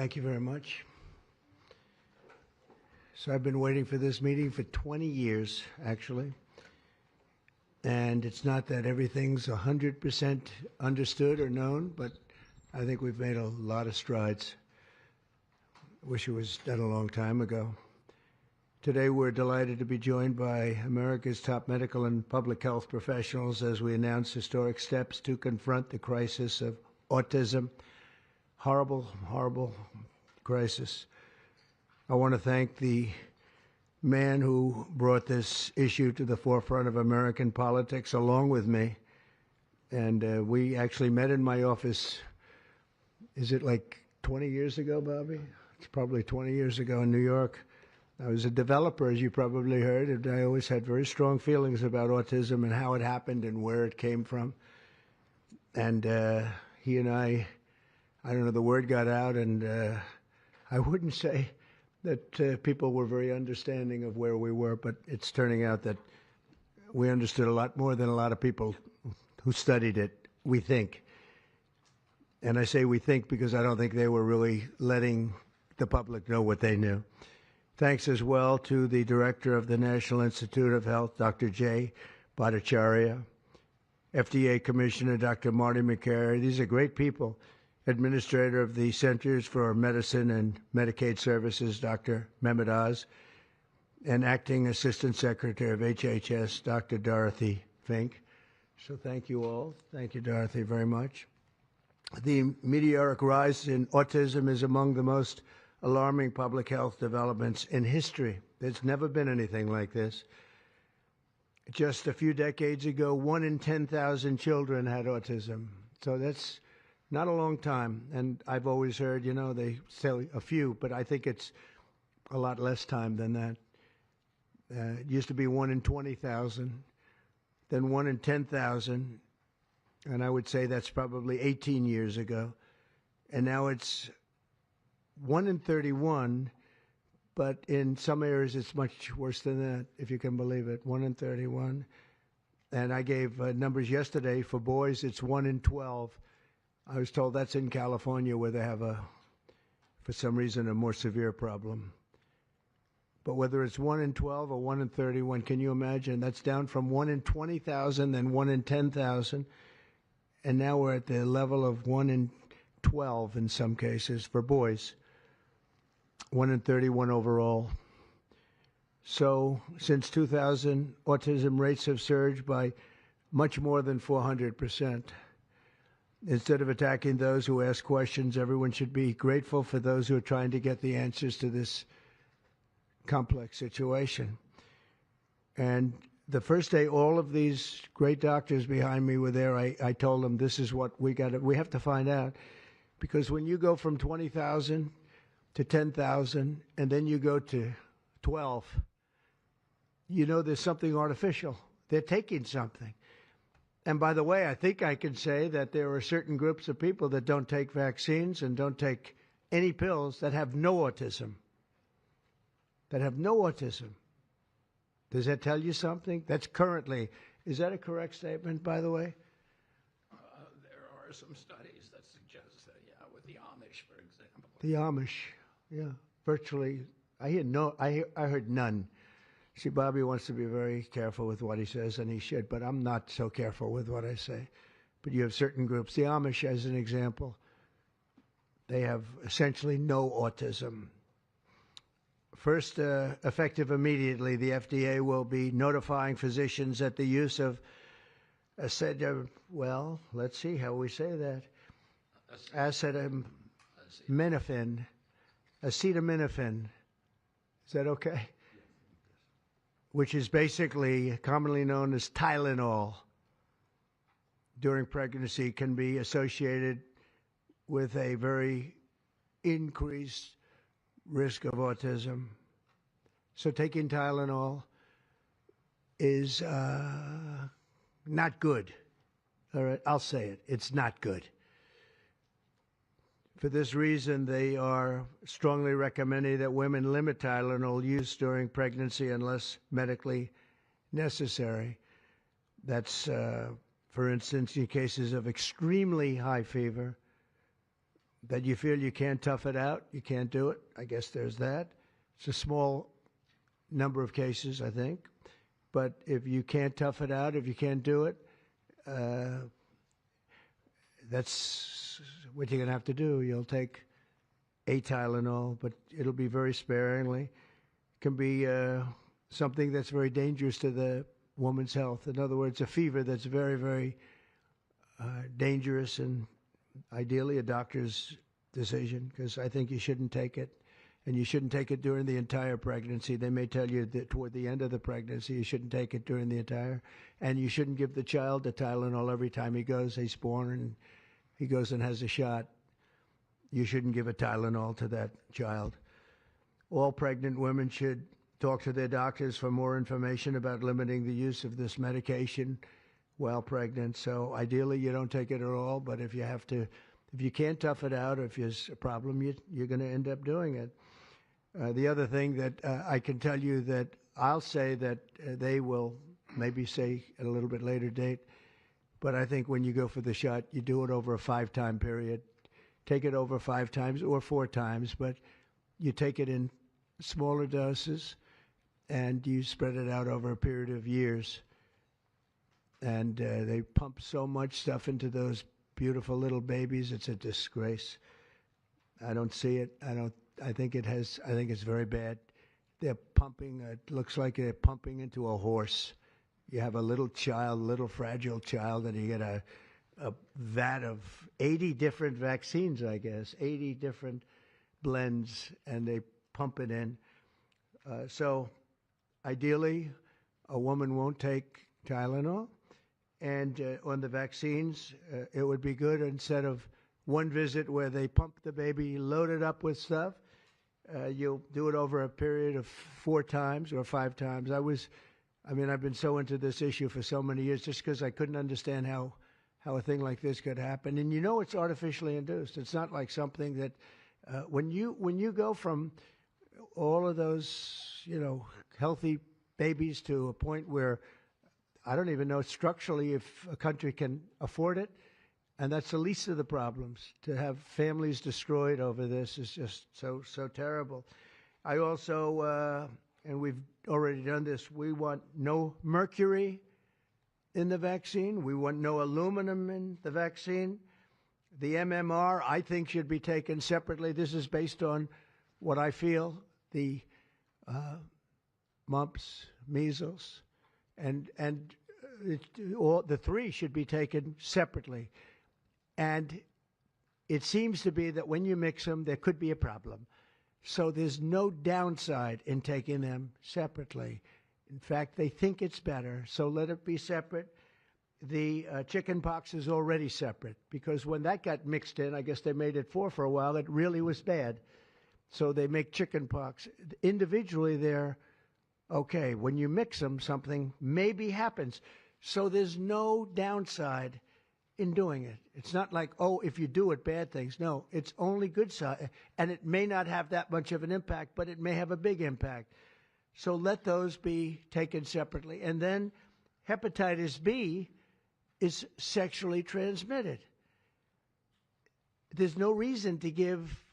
Thank you very much. So I've been waiting for this meeting for 20 years, actually. And it's not that everything's 100% understood or known, but I think we've made a lot of strides. Wish it was done a long time ago. Today we're delighted to be joined by America's top medical and public health professionals as we announce historic steps to confront the crisis of autism. Horrible, horrible crisis. I want to thank the man who brought this issue to the forefront of American politics along with me. And we actually met in my office, is it like 20 years ago, Bobby? It's probably 20 years ago in New York. I was a developer, as you probably heard, and I always had very strong feelings about autism and how it happened and where it came from. And he and I don't know, the word got out, and I wouldn't say that people were very understanding of where we were, but it's turning out that we understood a lot more than a lot of people who studied it, we think. And I say we think because I don't think they were really letting the public know what they knew. Thanks as well to the director of the National Institute of Health, Dr. Jay Bhattacharya, FDA Commissioner, Dr. Marty McCary. These are great people. Administrator of the Centers for Medicine and Medicaid Services, Dr. Mehmet Oz, and Acting Assistant Secretary of HHS, Dr. Dorothy Fink. So thank you all. Thank you, Dorothy, very much. The meteoric rise in autism is among the most alarming public health developments in history. There's never been anything like this. Just a few decades ago, 1 in 10,000 children had autism. So that's not a long time. And I've always heard, you know, they say a few, but I think it's a lot less time than that. It used to be 1 in 20,000, then 1 in 10,000. And I would say that's probably 18 years ago. And now it's 1 in 31, but in some areas it's much worse than that, if you can believe it, 1 in 31. And I gave numbers yesterday. For boys, it's 1 in 12. I was told that's in California where they have for some reason, a more severe problem. But whether it's 1 in 12 or 1 in 31, can you imagine? That's down from 1 in 20,000, then 1 in 10,000. And now we're at the level of 1 in 12 in some cases for boys. 1 in 31 overall. So since 2000, autism rates have surged by much more than 400%. Instead of attacking those who ask questions, everyone should be grateful for those who are trying to get the answers to this complex situation. And the first day all of these great doctors behind me were there, I told them this is what we have to find out. Because when you go from 20,000 to 10,000 and then you go to 12, you know there's something artificial. They're taking something. And by the way, I think I can say that there are certain groups of people that don't take vaccines and don't take any pills that have no autism. That have no autism. Does that tell you something? That's currently, is that a correct statement, by the way? There are some studies that suggest that, yeah, with the Amish, for example. The Amish, yeah, virtually. I heard none. See, Bobby wants to be very careful with what he says, and he should, but I'm not so careful with what I say. But you have certain groups. The Amish, as an example, they have essentially no autism. First, effective immediately, the FDA will be notifying physicians that the use of well, let's see how we say that. Acetaminophen. Is that okay? Which is basically commonly known as Tylenol, during pregnancy can be associated with a very increased risk of autism. So taking Tylenol is not good. All right, I'll say it. It's not good. For this reason, they are strongly recommending that women limit Tylenol use during pregnancy unless medically necessary. That's, for instance, in cases of extremely high fever, that you feel you can't tough it out, you can't do it. I guess there's that. It's a small number of cases, I think. But if you can't tough it out, if you can't do it, that's what you're going to have to do. You'll take a Tylenol, but it'll be very sparingly. It can be something that's very dangerous to the woman's health. In other words, a fever that's very, very dangerous, and ideally a doctor's decision, because I think you shouldn't take it. And you shouldn't take it during the entire pregnancy. They may tell you that toward the end of the pregnancy, you shouldn't take it during the entire. And you shouldn't give the child a Tylenol every time he's born and he goes and has a shot. You shouldn't give a Tylenol to that child. All pregnant women should talk to their doctors for more information about limiting the use of this medication while pregnant. So ideally, you don't take it at all. But if you can't tough it out, or if there's a problem, you're going to end up doing it. The other thing that I can tell you that I'll say that they will maybe say at a little bit later date, but I think when you go for the shot, you do it over a 5-time period. Take it over 5 times or 4 times, but you take it in smaller doses and you spread it out over a period of years. And they pump so much stuff into those beautiful little babies. It's a disgrace. I don't see it. I think it's very bad. They're pumping, it looks like they're pumping into a horse. You have a little child, little fragile child, and you get a vat of 80 different vaccines, I guess, 80 different blends, and they pump it in. So ideally, a woman won't take Tylenol. And on the vaccines, it would be good instead of one visit where they pump the baby, load it up with stuff, you'll do it over a period of 4 times or 5 times. I've been so into this issue for so many years just because I couldn't understand how a thing like this could happen. And it's artificially induced. It's not like something that when you go from all of those, healthy babies to a point where I don't even know structurally if a country can afford it. And that's the least of the problems. To have families destroyed over this is just so terrible. I also, and we've already done this, we want no mercury in the vaccine. We want no aluminum in the vaccine. The MMR, I think, should be taken separately. This is based on what I feel, the mumps, measles, and all the 3 should be taken separately. And it seems to be that when you mix them, there could be a problem. So there's no downside in taking them separately. In fact, they think it's better, so let it be separate. The chicken pox is already separate, because when that got mixed in, I guess they made it 4 for a while, it really was bad. So they make chicken pox. Individually, they're okay. When you mix them, something maybe happens. So there's no downside in doing it. It's not like, if you do it, bad things. No, it's only good side. And it may not have that much of an impact, but it may have a big impact. So let those be taken separately. And then hepatitis B is sexually transmitted. There's no reason to give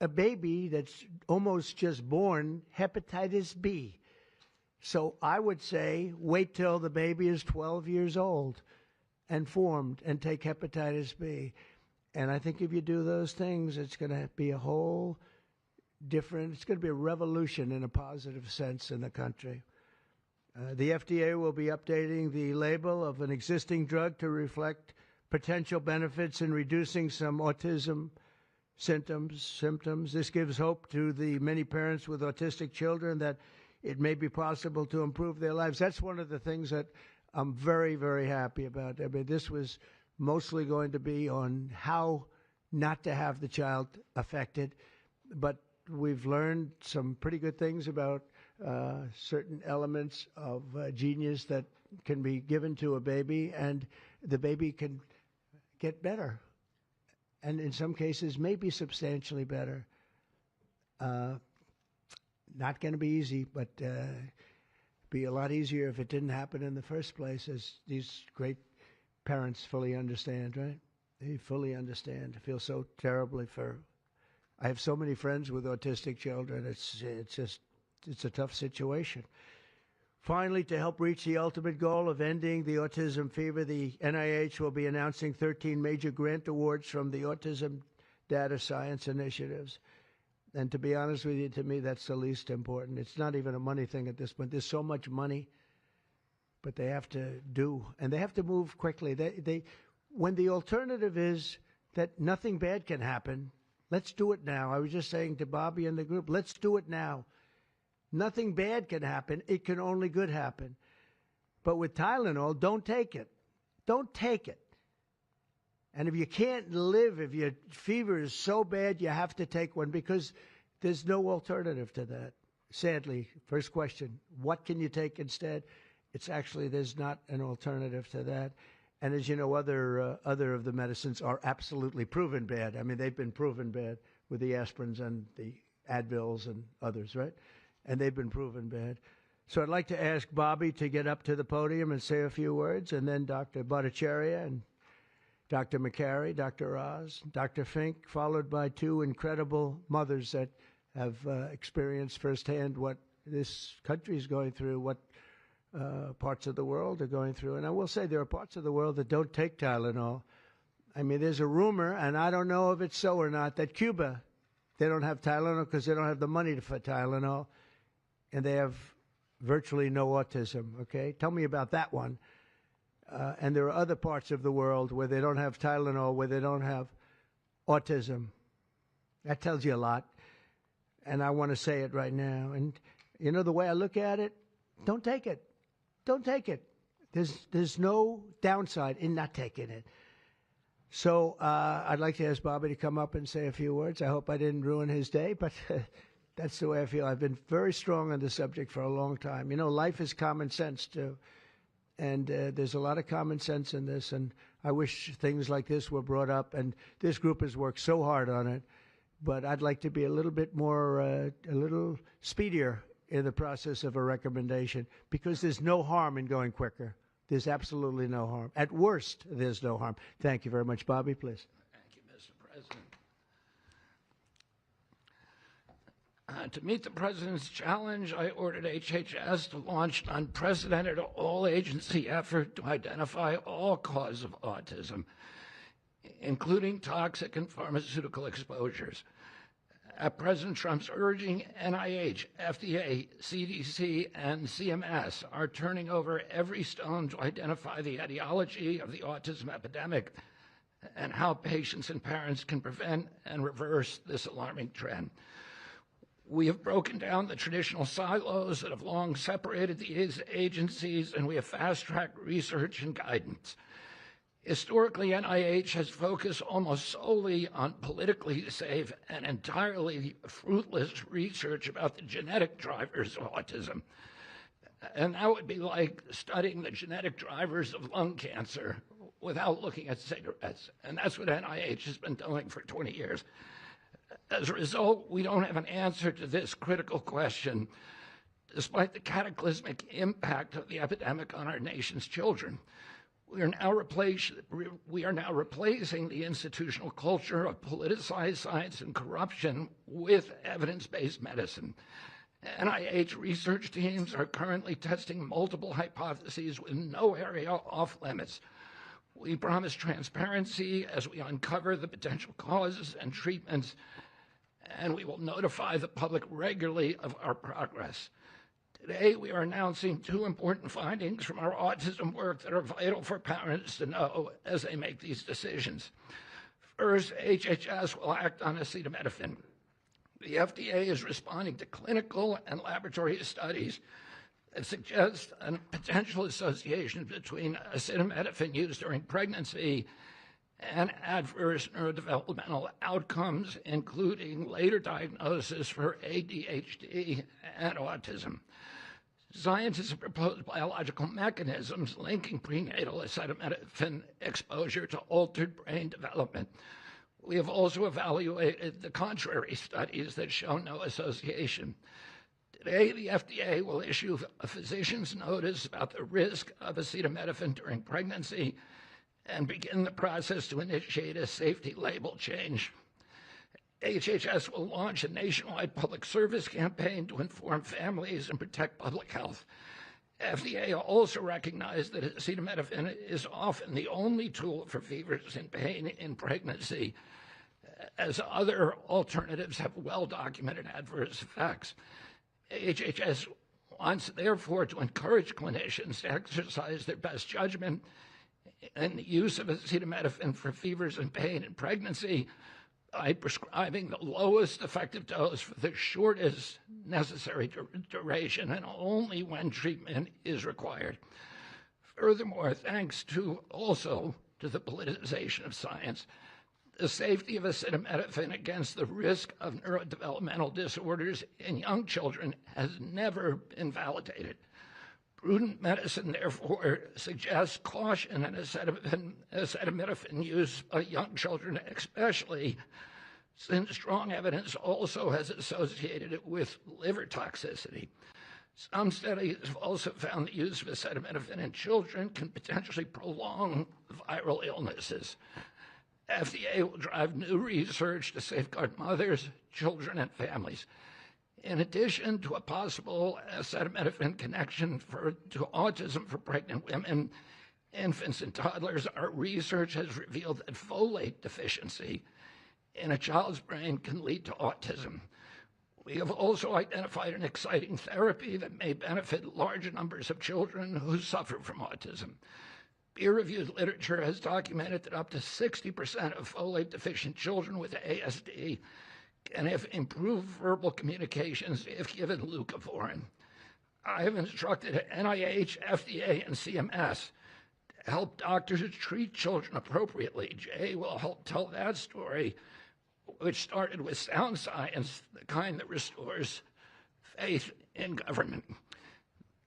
a baby that's almost just born hepatitis B. So I would say wait till the baby is 12 years old and formed and take hepatitis B. And I think if you do those things, it's going to be a whole different, it's going to be a revolution in a positive sense in the country. The FDA will be updating the label of an existing drug to reflect potential benefits in reducing some autism symptoms. This gives hope to the many parents with autistic children that it may be possible to improve their lives. That's one of the things that I'm very, very happy about. I mean, this was mostly going to be on how not to have the child affected, but we've learned some pretty good things about certain elements of genius that can be given to a baby, and the baby can get better, and in some cases maybe substantially better. Not going to be easy, but be a lot easier if it didn't happen in the first place, as these great parents fully understand, right? They fully understand. I feel so terribly for. I have so many friends with autistic children. It's a tough situation. Finally, to help reach the ultimate goal of ending the autism fever, the NIH will be announcing 13 major grant awards from the Autism Data Science Initiatives. And to be honest with you, to me, that's the least important. It's not even a money thing at this point. There's so much money, but they have to do, and they have to move quickly. When the alternative is that nothing bad can happen, let's do it now. I was just saying to Bobby and the group, let's do it now. Nothing bad can happen. It can only good happen. But with Tylenol, don't take it. Don't take it. And if you can't live, if your fever is so bad, you have to take one because there's no alternative to that. Sadly, first question, what can you take instead? It's actually, there's not an alternative to that. And as you know, other of the medicines are absolutely proven bad. I mean, they've been proven bad with the aspirins and the Advils and others, right? And they've been proven bad. So I'd like to ask Bobby to get up to the podium and say a few words, and then Dr. Bhattacharya and Dr. McCary, Dr. Oz, Dr. Fink, followed by two incredible mothers that have experienced firsthand what this country is going through, what parts of the world are going through. And I will say there are parts of the world that don't take Tylenol. I mean, there's a rumor, and I don't know if it's so or not, that Cuba, they don't have Tylenol because they don't have the money for Tylenol, and they have virtually no autism, okay? Tell me about that one. And there are other parts of the world where they don't have Tylenol, where they don't have autism. That tells you a lot. And I want to say it right now. And, you know, the way I look at it, don't take it. Don't take it. There's no downside in not taking it. So I'd like to ask Bobby to come up and say a few words. I hope I didn't ruin his day, but that's the way I feel. I've been very strong on the subject for a long time. You know, life is common sense, too. And there's a lot of common sense in this, and I wish things like this were brought up. And this group has worked so hard on it, but I'd like to be a little bit more, a little speedier in the process of a recommendation, because there's no harm in going quicker. There's absolutely no harm. At worst, there's no harm. Thank you very much. Bobby, please. Thank you, Mr. President. To meet the President's challenge, I ordered HHS to launch an unprecedented all-agency effort to identify all causes of autism, including toxic and pharmaceutical exposures. At President Trump's urging, NIH, FDA, CDC, and CMS are turning over every stone to identify the etiology of the autism epidemic and how patients and parents can prevent and reverse this alarming trend. We have broken down the traditional silos that have long separated these agencies, and we have fast-tracked research and guidance. Historically, NIH has focused almost solely on politically safe and entirely fruitless research about the genetic drivers of autism. And that would be like studying the genetic drivers of lung cancer without looking at cigarettes. And that's what NIH has been doing for 20 years. As a result, we don't have an answer to this critical question, despite the cataclysmic impact of the epidemic on our nation's children. We are now replacing the institutional culture of politicized science and corruption with evidence-based medicine. NIH research teams are currently testing multiple hypotheses with no area off limits. We promise transparency as we uncover the potential causes and treatments, and we will notify the public regularly of our progress. Today, we are announcing two important findings from our autism work that are vital for parents to know as they make these decisions. First, HHS will act on acetaminophen. The FDA is responding to clinical and laboratory studies that suggest a potential association between acetaminophen use during pregnancy and adverse neurodevelopmental outcomes, including later diagnosis for ADHD and autism. Scientists have proposed biological mechanisms linking prenatal acetaminophen exposure to altered brain development. We have also evaluated the contrary studies that show no association. Today, the FDA will issue a physician's notice about the risk of acetaminophen during pregnancy and begin the process to initiate a safety label change. HHS will launch a nationwide public service campaign to inform families and protect public health. FDA also recognized that acetaminophen is often the only tool for fevers and pain in pregnancy, as other alternatives have well-documented adverse effects. HHS wants, therefore, to encourage clinicians to exercise their best judgment in the use of acetaminophen for fevers and pain in pregnancy by prescribing the lowest effective dose for the shortest necessary duration and only when treatment is required. Furthermore, thanks to the politicization of science, the safety of acetaminophen against the risk of neurodevelopmental disorders in young children has never been validated. Prudent medicine, therefore, suggests caution in acetaminophen use by young children, especially since strong evidence also has associated it with liver toxicity. Some studies have also found the use of acetaminophen in children can potentially prolong viral illnesses. FDA will drive new research to safeguard mothers, children, and families. In addition to a possible acetaminophen connection to autism for pregnant women, infants, and toddlers, our research has revealed that folate deficiency in a child's brain can lead to autism. We have also identified an exciting therapy that may benefit large numbers of children who suffer from autism. Peer-reviewed literature has documented that up to 60% of folate-deficient children with ASD can have improved verbal communications if given leucovorin. I have instructed NIH, FDA, and CMS to help doctors treat children appropriately. Jay will help tell that story, which started with sound science, the kind that restores faith in government.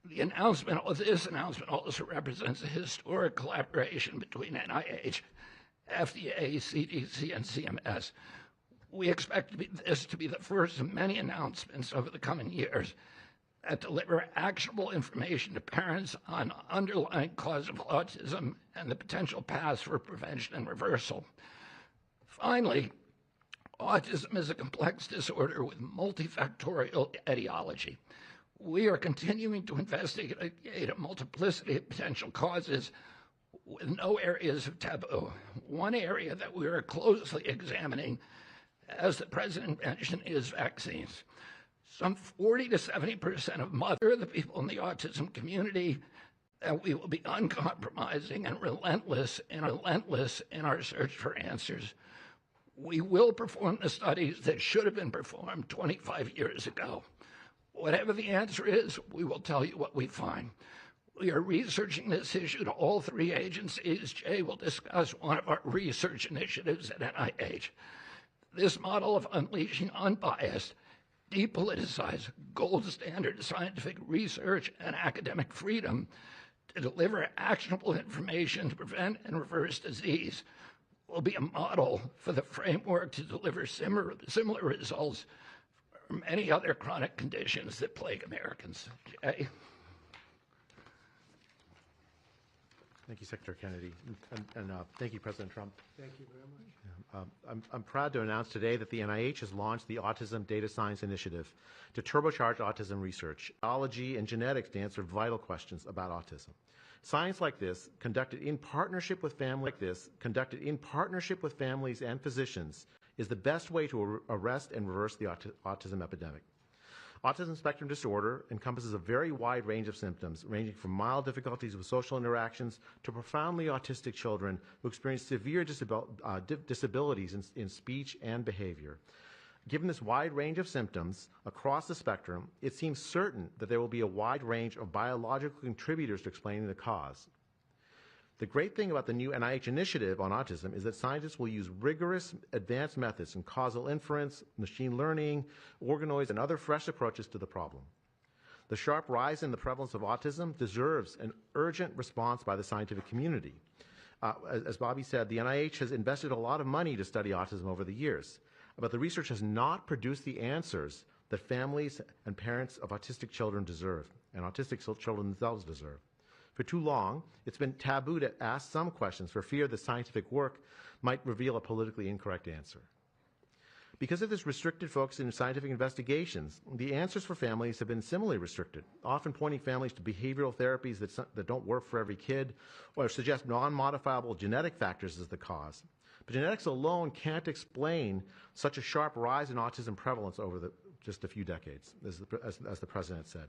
This announcement also represents a historic collaboration between NIH, FDA, CDC, and CMS. We expect this to be the first of many announcements over the coming years that deliver actionable information to parents on underlying cause of autism and the potential paths for prevention and reversal. Finally, autism is a complex disorder with multifactorial etiology. We are continuing to investigate a multiplicity of potential causes with no areas of taboo. One area that we are closely examining, as the President mentioned, is vaccines. Some 40 to 70% of the people in the autism community, that we will be uncompromising and relentless in our search for answers. We will perform the studies that should have been performed 25 years ago. Whatever the answer is, we will tell you what we find. We are researching this issue to all three agencies. Jay will discuss one of our research initiatives at NIH. This model of unleashing unbiased, depoliticized, gold standard scientific research and academic freedom to deliver actionable information to prevent and reverse disease will be a model for the framework to deliver similar results for many other chronic conditions that plague Americans. Jay? Thank you, Secretary Kennedy, and thank you, President Trump. Thank you very much. I'm proud to announce today that the NIH has launched the Autism Data Science Initiative to turbocharge autism research. Biology and genetics to answer vital questions about autism. Science like this, conducted in partnership with families and physicians, is the best way to arrest and reverse the autism epidemic. Autism spectrum disorder encompasses a very wide range of symptoms, ranging from mild difficulties with social interactions to profoundly autistic children who experience severe disabilities in speech and behavior. Given this wide range of symptoms across the spectrum, it seems certain that there will be a wide range of biological contributors to explaining the cause. The great thing about the new NIH initiative on autism is that scientists will use rigorous advanced methods in causal inference, machine learning, organoids, and other fresh approaches to the problem. The sharp rise in the prevalence of autism deserves an urgent response by the scientific community. As Bobby said, the NIH has invested a lot of money to study autism over the years, but the research has not produced the answers that families and parents of autistic children deserve, and autistic children themselves deserve. For too long, it's been taboo to ask some questions for fear the scientific work might reveal a politically incorrect answer. Because of this restricted focus in scientific investigations, the answers for families have been similarly restricted, often pointing families to behavioral therapies that don't work for every kid or suggest non-modifiable genetic factors as the cause. But genetics alone can't explain such a sharp rise in autism prevalence over just a few decades, as the President said.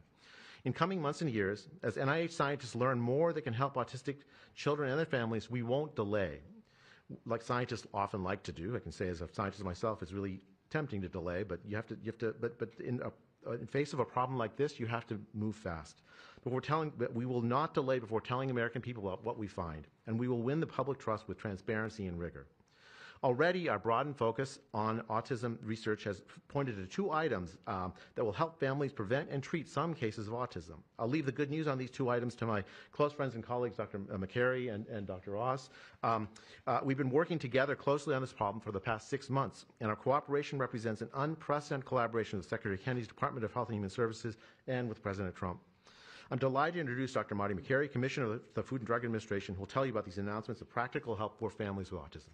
In coming months and years, as NIH scientists learn more that can help autistic children and their families, we won't delay. Like scientists often like to do. I can say as a scientist myself, it's really tempting to delay, but but in face of a problem like this, you have to move fast. But we will not delay before telling American people about what we find, and we will win the public trust with transparency and rigor. Already, our broadened focus on autism research has pointed to 2 items that will help families prevent and treat some cases of autism. I'll leave the good news on these 2 items to my close friends and colleagues, Dr. McCary and Dr. Oz. We've been working together closely on this problem for the past 6 months, and our cooperation represents an unprecedented collaboration with Secretary Kennedy's Department of Health and Human Services and with President Trump. I'm delighted to introduce Dr. Marty McCary, Commissioner of the Food and Drug Administration, who will tell you about these announcements of practical help for families with autism.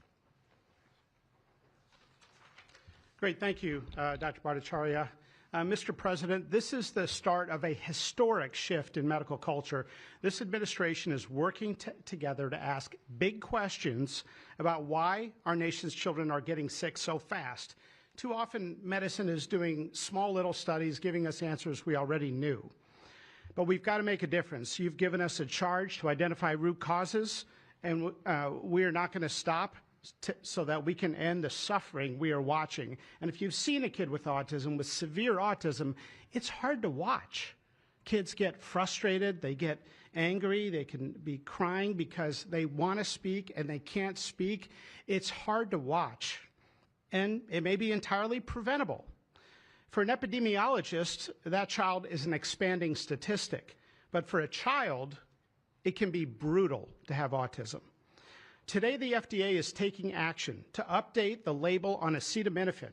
Great, thank you, Dr. Bhattacharya. Mr. President, this is the start of a historic shift in medical culture. This administration is working together to ask big questions about why our nation's children are getting sick so fast. Too often, medicine is doing small little studies, giving us answers we already knew. But we've got to make a difference. You've given us a charge to identify root causes, and we are not going to stop so that we can end the suffering we are watching. And if you've seen a kid with autism, with severe autism, it's hard to watch. Kids get frustrated, they get angry, they can be crying because they want to speak and they can't speak. It's hard to watch, and it may be entirely preventable. For an epidemiologist, that child is an expanding statistic. But for a child, it can be brutal to have autism. Today, the FDA is taking action to update the label on acetaminophen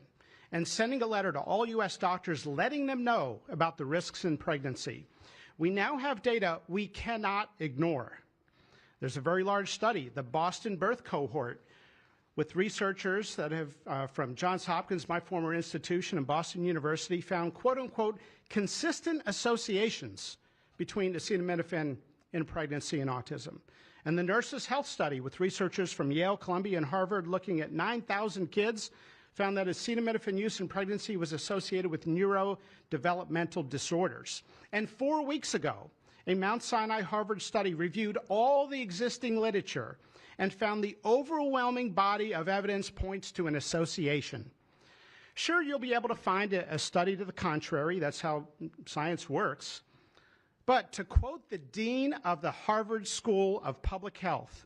and sending a letter to all U.S. doctors letting them know about the risks in pregnancy. We now have data we cannot ignore. There's a very large study, the Boston Birth Cohort, with researchers that have, from Johns Hopkins, my former institution, and Boston University, found, quote unquote, consistent associations between acetaminophen in pregnancy and autism. And the Nurses' Health Study, with researchers from Yale, Columbia, and Harvard looking at 9,000 kids, found that acetaminophen use in pregnancy was associated with neurodevelopmental disorders. And 4 weeks ago, a Mount Sinai Harvard study reviewed all the existing literature and found the overwhelming body of evidence points to an association. Sure, you'll be able to find a study to the contrary. That's how science works. But to quote the dean of the Harvard School of Public Health,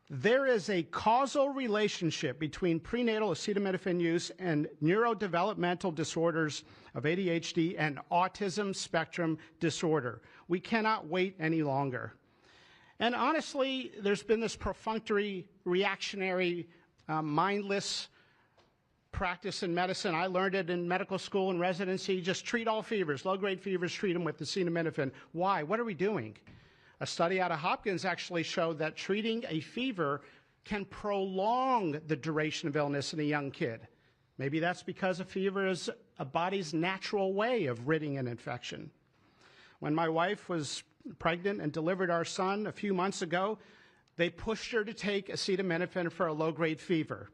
there is a causal relationship between prenatal acetaminophen use and neurodevelopmental disorders of ADHD and autism spectrum disorder. We cannot wait any longer. And honestly, there's been this perfunctory, reactionary, mindless practice in medicine. I learned it in medical school and residency. Just treat all fevers, low-grade fevers, treat them with acetaminophen. Why? What are we doing? A study out of Hopkins actually showed that treating a fever can prolong the duration of illness in a young kid. Maybe that's because a fever is a body's natural way of ridding an infection. When my wife was pregnant and delivered our son a few months ago, they pushed her to take acetaminophen for a low-grade fever.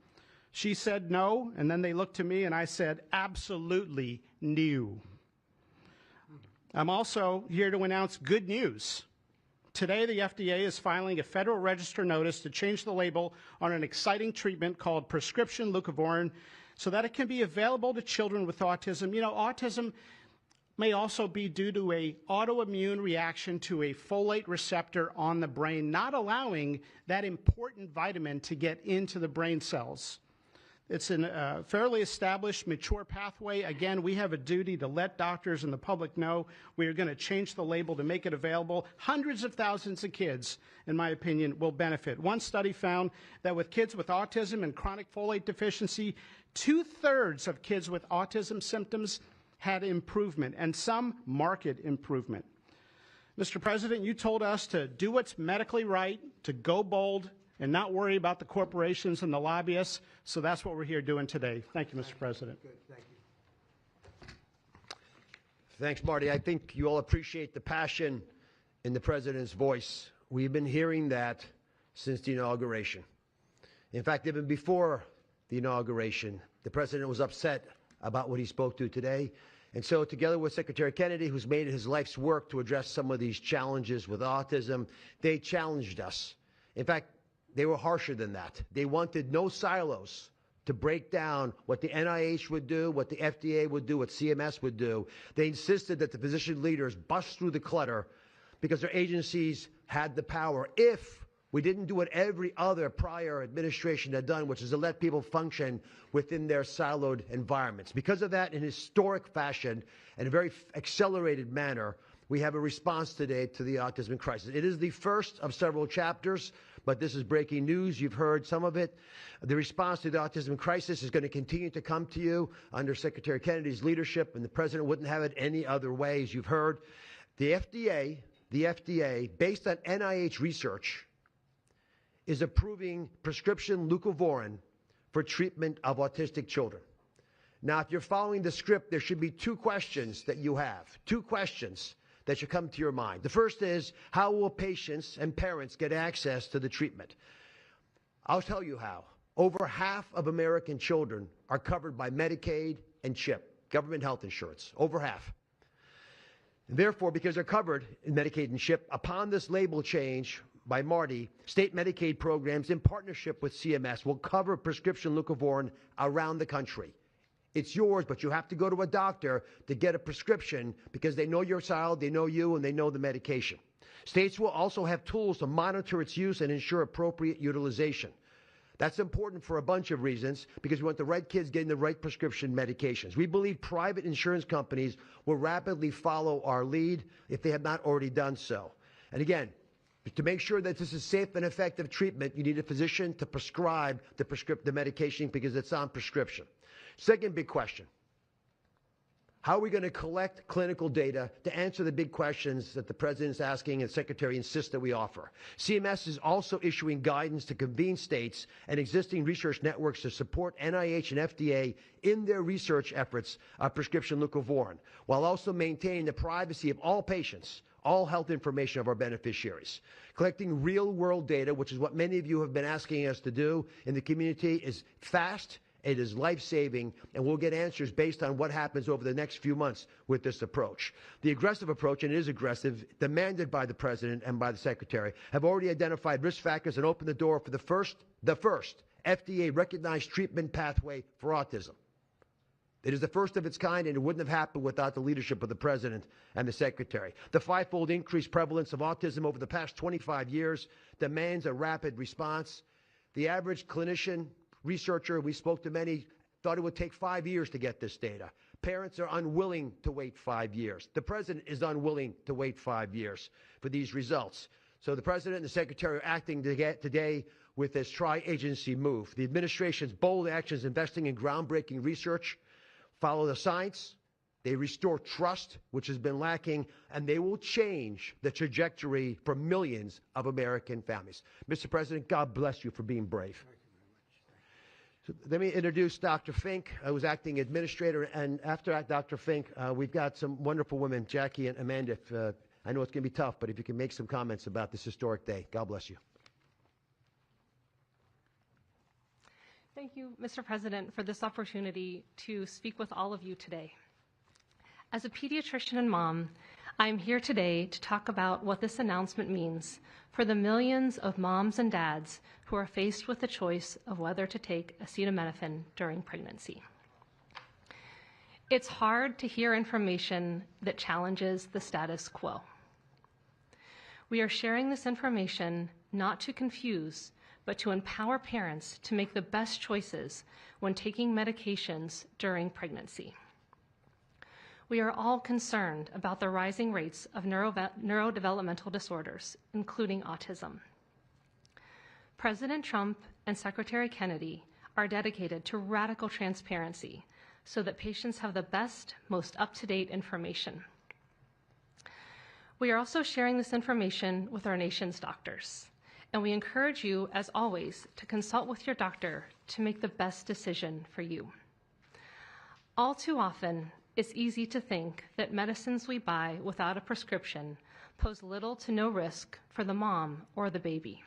She said no, and then they looked to me and I said, absolutely no. I'm also here to announce good news. Today, the FDA is filing a Federal Register notice to change the label on an exciting treatment called prescription leucovorin so that it can be available to children with autism. You know, autism may also be due to an autoimmune reaction to a folate receptor on the brain, not allowing that important vitamin to get into the brain cells. It's a fairly established, mature pathway. Again, we have a duty to let doctors and the public know. We are going to change the label to make it available. Hundreds of thousands of kids, in my opinion, will benefit. One study found that with kids with autism and chronic folate deficiency, 2/3 of kids with autism symptoms had improvement, and some marked improvement. Mr. President, you told us to do what's medically right, to go bold, and not worry about the corporations and the lobbyists. So that's what we're here doing today. Thank you, Mr. President. Good, thank you. Thanks, Marty. I think you all appreciate the passion in the President's voice. We've been hearing that since the inauguration. In fact, even before the inauguration, the President was upset about what he spoke to today. And so together with Secretary Kennedy, who's made it his life's work to address some of these challenges with autism, they challenged us. In fact, they were harsher than that. They wanted no silos to break down what the NIH would do, what the FDA would do, what CMS would do. They insisted that the physician leaders bust through the clutter because their agencies had the power if we didn't do what every other prior administration had done, which is to let people function within their siloed environments. Because of that, in historic fashion and a very accelerated manner, we have a response today to the autism crisis. It is the first of several chapters, but this is breaking news. You've heard some of it. The response to the autism crisis is going to continue to come to you under Secretary Kennedy's leadership, and the President wouldn't have it any other way, as you've heard. The FDA, based on NIH research, is approving prescription leucovorin for treatment of autistic children. Now, if you're following the script, there should be two questions that you have, two questions that should come to your mind. The first is, how will patients and parents get access to the treatment? I'll tell you how. Over half of American children are covered by Medicaid and CHIP, government health insurance, over half. And therefore, because they're covered in Medicaid and CHIP, upon this label change by Marty, state Medicaid programs in partnership with CMS will cover prescription leucovorin around the country. It's yours, but you have to go to a doctor to get a prescription because they know your child, they know you, and they know the medication. States will also have tools to monitor its use and ensure appropriate utilization. That's important for a bunch of reasons because we want the right kids getting the right prescription medications. We believe private insurance companies will rapidly follow our lead if they have not already done so. And again, to make sure that this is safe and effective treatment, you need a physician to prescribe the medication because it's on prescription. Second big question, how are we going to collect clinical data to answer the big questions that the President's asking and the Secretary insists that we offer? CMS is also issuing guidance to convene states and existing research networks to support NIH and FDA in their research efforts of prescription leucovorin, while also maintaining the privacy of all patients, all health information of our beneficiaries. Collecting real-world data, which is what many of you have been asking us to do in the community, is fast, it is life-saving, and we'll get answers based on what happens over the next few months with this approach. The aggressive approach, and it is aggressive, demanded by the President and by the Secretary, have already identified risk factors and opened the door for the first FDA-recognized treatment pathway for autism. It is the first of its kind, and it wouldn't have happened without the leadership of the President and the Secretary. The five-fold increased prevalence of autism over the past 25 years demands a rapid response. The average clinician, researcher, we spoke to many, thought it would take 5 years to get this data. Parents are unwilling to wait 5 years. The President is unwilling to wait 5 years for these results. So the President and the Secretary are acting today with this tri-agency move. The administration's bold actions investing in groundbreaking research follow the science, they restore trust, which has been lacking, and they will change the trajectory for millions of American families. Mr. President, God bless you for being brave. So let me introduce Dr. Fink, who's acting administrator, and after Dr. Fink, we've got some wonderful women, Jackie and Amanda. I know it's going to be tough, but if you can make some comments about this historic day. God bless you. Thank you, Mr. President, for this opportunity to speak with all of you today. As a pediatrician and mom, I am here today to talk about what this announcement means for the millions of moms and dads who are faced with the choice of whether to take acetaminophen during pregnancy. It's hard to hear information that challenges the status quo. We are sharing this information not to confuse, but to empower parents to make the best choices when taking medications during pregnancy. We are all concerned about the rising rates of neurodevelopmental disorders, including autism. President Trump and Secretary Kennedy are dedicated to radical transparency so that patients have the best, most up-to-date information. We are also sharing this information with our nation's doctors, and we encourage you, as always, to consult with your doctor to make the best decision for you. All too often, it's easy to think that medicines we buy without a prescription pose little to no risk for the mom or the baby.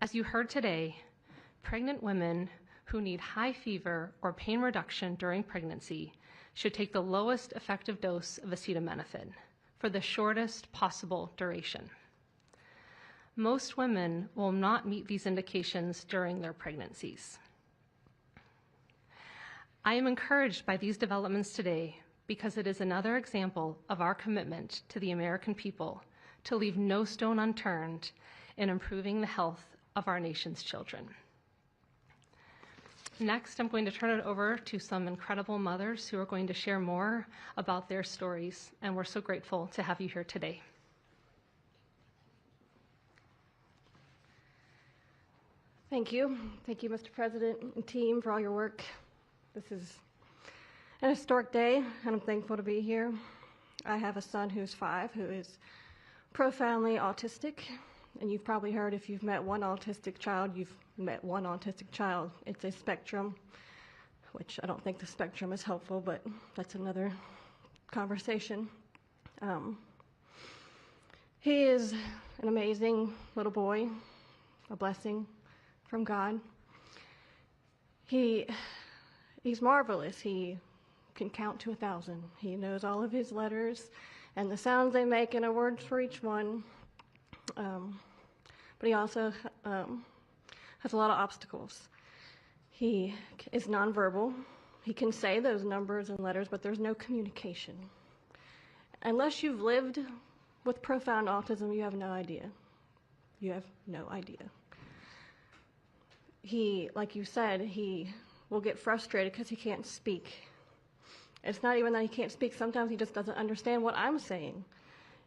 As you heard today, pregnant women who need high fever or pain reduction during pregnancy should take the lowest effective dose of acetaminophen for the shortest possible duration. Most women will not meet these indications during their pregnancies. I am encouraged by these developments today because it is another example of our commitment to the American people to leave no stone unturned in improving the health of our nation's children. Next, I'm going to turn it over to some incredible mothers who are going to share more about their stories, and we're so grateful to have you here today. Thank you. Thank you, Mr. President and team, for all your work. This is an historic day, and I'm thankful to be here. I have a son who's 5 who is profoundly autistic, and you've probably heard if you've met one autistic child, you've met one autistic child. It's a spectrum, which I don't think the spectrum is helpful, but that's another conversation. He is an amazing little boy, a blessing from God. He's marvelous. He can count to 1,000. He knows all of his letters and the sounds they make and a word for each one. But he also has a lot of obstacles. He is nonverbal. He can say those numbers and letters, but there's no communication. Unless you've lived with profound autism, you have no idea. You have no idea. He, like you said, he will get frustrated because he can't speak. It's not even that he can't speak. Sometimes he just doesn't understand what I'm saying.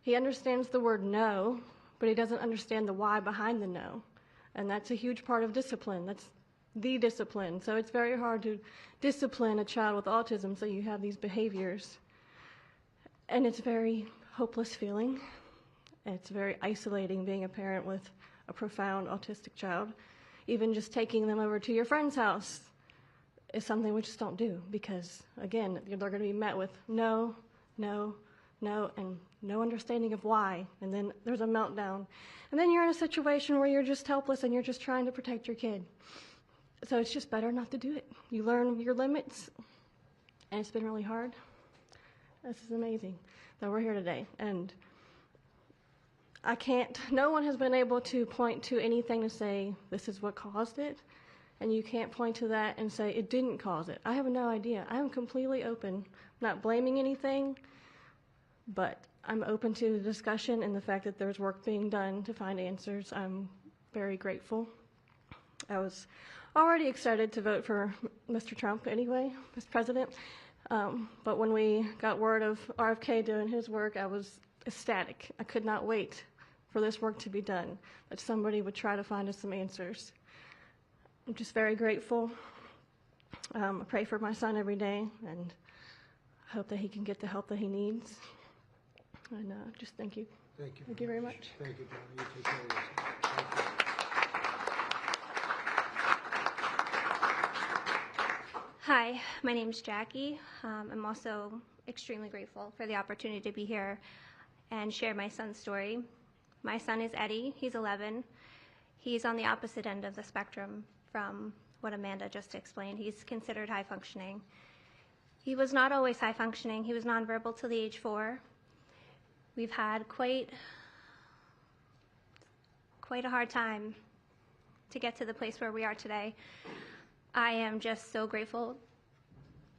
He understands the word no, but he doesn't understand the why behind the no. And that's a huge part of discipline. That's the discipline. So it's very hard to discipline a child with autism, so you have these behaviors. And it's a very hopeless feeling. It's very isolating being a parent with a profound autistic child. Even just taking them over to your friend's house is something we just don't do because, again, they're going to be met with no, no, no, and no understanding of why. And then there's a meltdown. And then you're in a situation where you're just helpless and you're just trying to protect your kid. So it's just better not to do it. You learn your limits, and it's been really hard. This is amazing that we're here today. And no one has been able to point to anything to say this is what caused it. And you can't point to that and say it didn't cause it. I have no idea. I am completely open, not blaming anything, but I'm open to the discussion and the fact that there's work being done to find answers. I'm very grateful. I was already excited to vote for Mr. Trump anyway, Mr. President. But when we got word of RFK doing his work, I was ecstatic. I could not wait for this work to be done, that somebody would try to find us some answers. I'm just very grateful. I pray for my son every day and hope that he can get the help that he needs. And just thank you. Thank you. Thank you very much. Thank you, John. You take care of yourself. Thank you. Hi, my name's Jackie. I'm also extremely grateful for the opportunity to be here and share my son's story. My son is Eddie. He's 11. He's on the opposite end of the spectrum from what Amanda just explained. He's considered high functioning. He was not always high functioning. He was nonverbal till the age 4. We've had quite a hard time to get to the place where we are today. I am just so grateful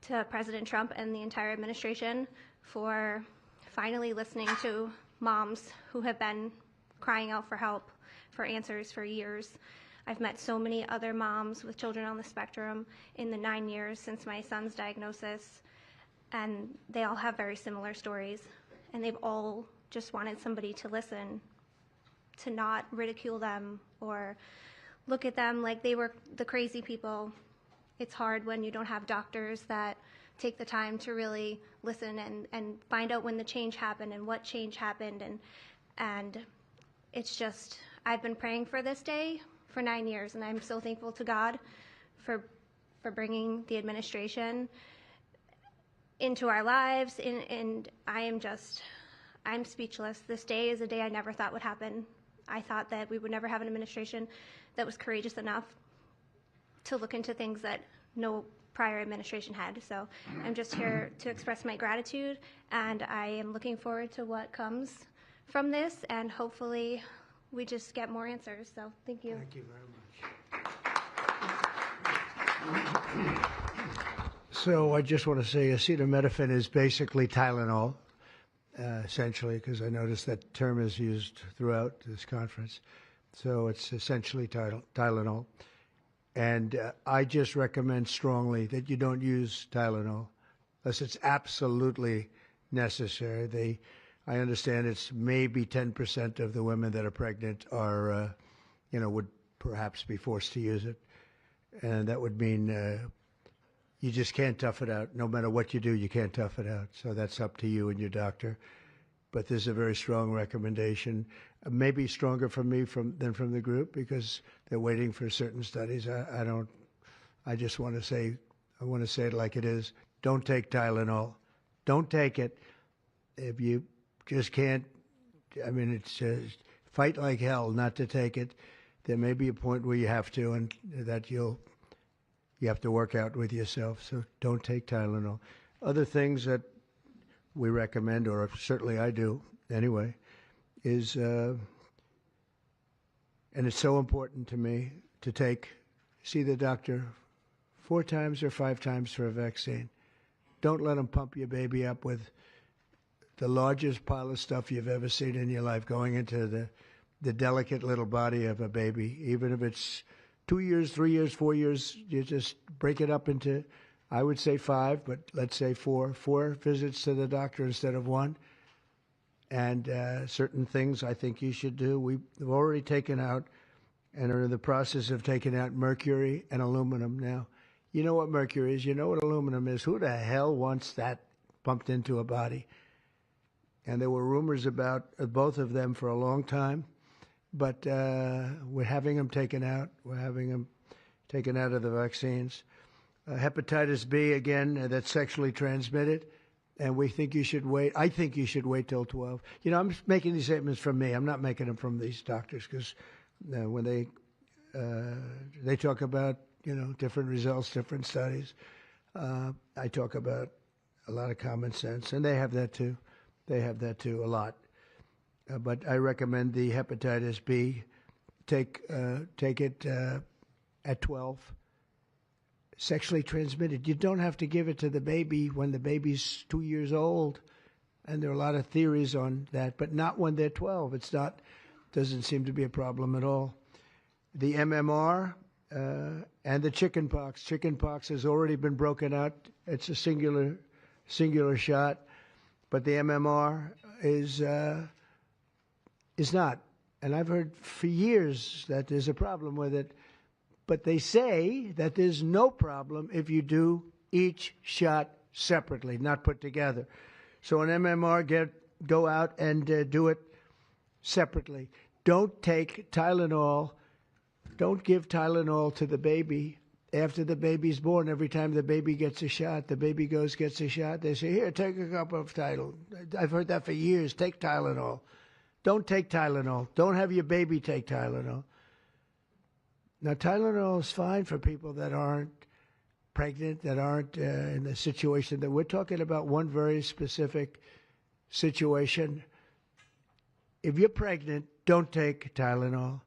to President Trump and the entire administration for finally listening to moms who have been crying out for help, for answers for years. I've met so many other moms with children on the spectrum in the 9 years since my son's diagnosis, and they all have very similar stories, and they've all just wanted somebody to listen, to not ridicule them or look at them like they were the crazy people. It's hard when you don't have doctors that take the time to really listen and find out when the change happened and what change happened. And it's just, I've been praying for this day for 9 years, and I'm so thankful to God for bringing the administration into our lives. And I'm speechless. This day is a day I never thought would happen. I thought that we would never have an administration that was courageous enough to look into things that no prior administration had. So I'm just here to express my gratitude, and I am looking forward to what comes from this, and hopefully we just get more answers. So thank you. Thank you very much. So I just want to say acetaminophen is basically Tylenol, essentially, because I noticed that term is used throughout this conference. So it's essentially Tylenol. And I just recommend strongly that you don't use Tylenol unless it's absolutely necessary. I understand it's maybe 10% of the women that are pregnant are, would perhaps be forced to use it. And that would mean you just can't tough it out. No matter what you do, you can't tough it out. So that's up to you and your doctor. But there's a very strong recommendation, maybe stronger from me than from the group, because they're waiting for certain studies. I just want to say, I want to say it like it is. Don't take Tylenol. Don't take it. If you just can't, it's fight like hell not to take it. There may be a point where you have to, and that you have to work out with yourself. So don't take Tylenol. Other things that we recommend, or certainly I do anyway, is, and it's so important to me to see the doctor 4 times or 5 times for a vaccine. Don't let them pump your baby up with the largest pile of stuff you've ever seen in your life going into the delicate little body of a baby. Even if it's 2 years, 3 years, 4 years, you just break it up into, I would say 5, but let's say 4 visits to the doctor instead of 1. And certain things I think you should do. We've already taken out and are in the process of taking out mercury and aluminum now. You know what mercury is. You know what aluminum is. Who the hell wants that pumped into a body? And there were rumors about both of them for a long time. But we're having them taken out. We're having them taken out of the vaccines. Hepatitis B, again, that's sexually transmitted. And we think you should wait. I think you should wait till 12. I'm making these statements from me. I'm not making them from these doctors, because when they talk about, different results, different studies, I talk about a lot of common sense. And they have that too. They have that too, a lot. But I recommend the hepatitis B. Take it at 12. Sexually transmitted. You don't have to give it to the baby when the baby's 2 years old. And there are a lot of theories on that, but not when they're 12. Doesn't seem to be a problem at all. The MMR and the chickenpox. Chickenpox has already been broken out. It's a singular shot. But the MMR is not. And I've heard for years that there's a problem with it. But they say that there's no problem if you do each shot separately, not put together. So an MMR, go out and do it separately. Don't take Tylenol. Don't give Tylenol to the baby after the baby's born. Every time the baby gets a shot, the baby gets a shot. They say, here, take a cup of Tylenol. I've heard that for years. Take Tylenol. Don't take Tylenol. Don't have your baby take Tylenol. Now, Tylenol is fine for people that aren't pregnant, that aren't in the situation that we're talking about. One very specific situation. If you're pregnant, don't take Tylenol.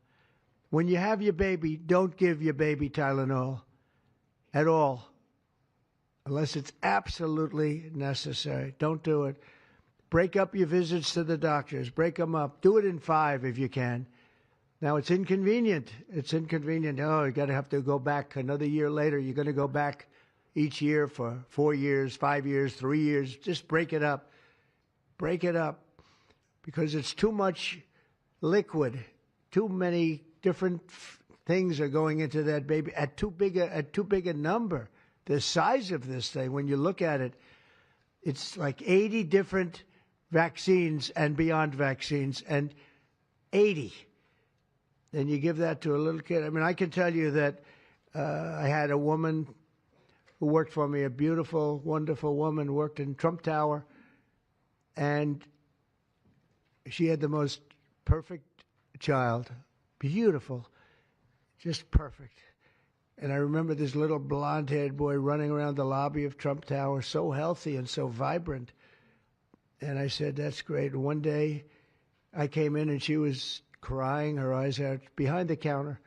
When you have your baby, don't give your baby Tylenol at all, unless it's absolutely necessary. Don't do it. Break up your visits to the doctors. Break them up. Do it in 5 if you can. Now, it's inconvenient. It's inconvenient. Oh, you got to have to go back another year later. You're going to go back each year for 4 years, 5 years, 3 years. Just break it up. Break it up, because it's too much liquid. Too many different things are going into that baby at too big a number. the size of this thing, when you look at it, it's like 80 different vaccines and beyond vaccines, and 80. And you give that to a little kid. I mean, I can tell you that I had a woman who worked for me, a beautiful, wonderful woman, worked in Trump Tower, and she had the most perfect child, beautiful, just perfect. And I remember this little blonde-haired boy running around the lobby of Trump Tower, so healthy and so vibrant. And I said, that's great. And one day I came in and she was crying, her eyes out, behind the counter.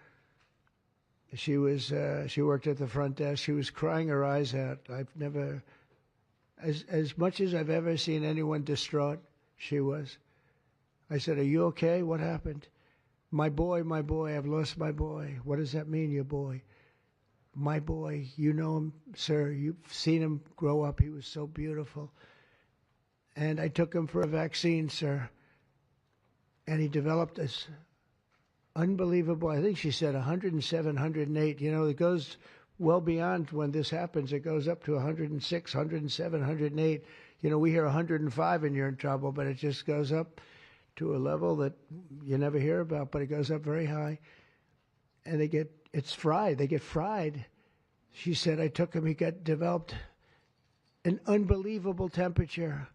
She worked at the front desk. She was crying her eyes out. I've never, as much as I've ever seen anyone distraught, she was. I said, are you okay? What happened? My boy, I've lost my boy. What does that mean, your boy? My boy, you know him, sir. You've seen him grow up. He was so beautiful. And I took him for a vaccine, sir. And he developed this unbelievable, I think she said 107, 108. You know, it goes well beyond when this happens. It goes up to 106, 107, 108. You know, we hear 105 and you're in trouble, but it just goes up to a level that you never hear about, but it goes up very high. And it's fried. They get fried. She said, I took him, he developed an unbelievable temperature.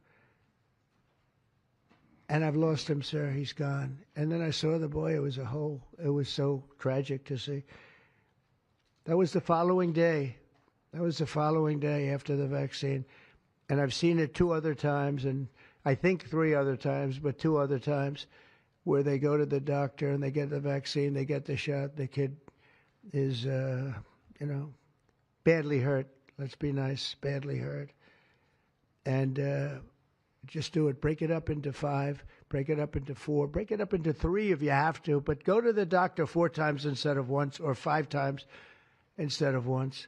And I've lost him, sir. He's gone. And then I saw the boy. It was so tragic to see. That was the following day. After the vaccine. And I've seen it 2 other times, and I think 3 other times, but 2 other times, where they go to the doctor and they get the vaccine, they get the shot. The kid is, badly hurt. Let's be nice, badly hurt. And just do it. Break it up into 5, break it up into 4, break it up into 3 if you have to, but go to the doctor 4 times instead of once, or 5 times instead of once.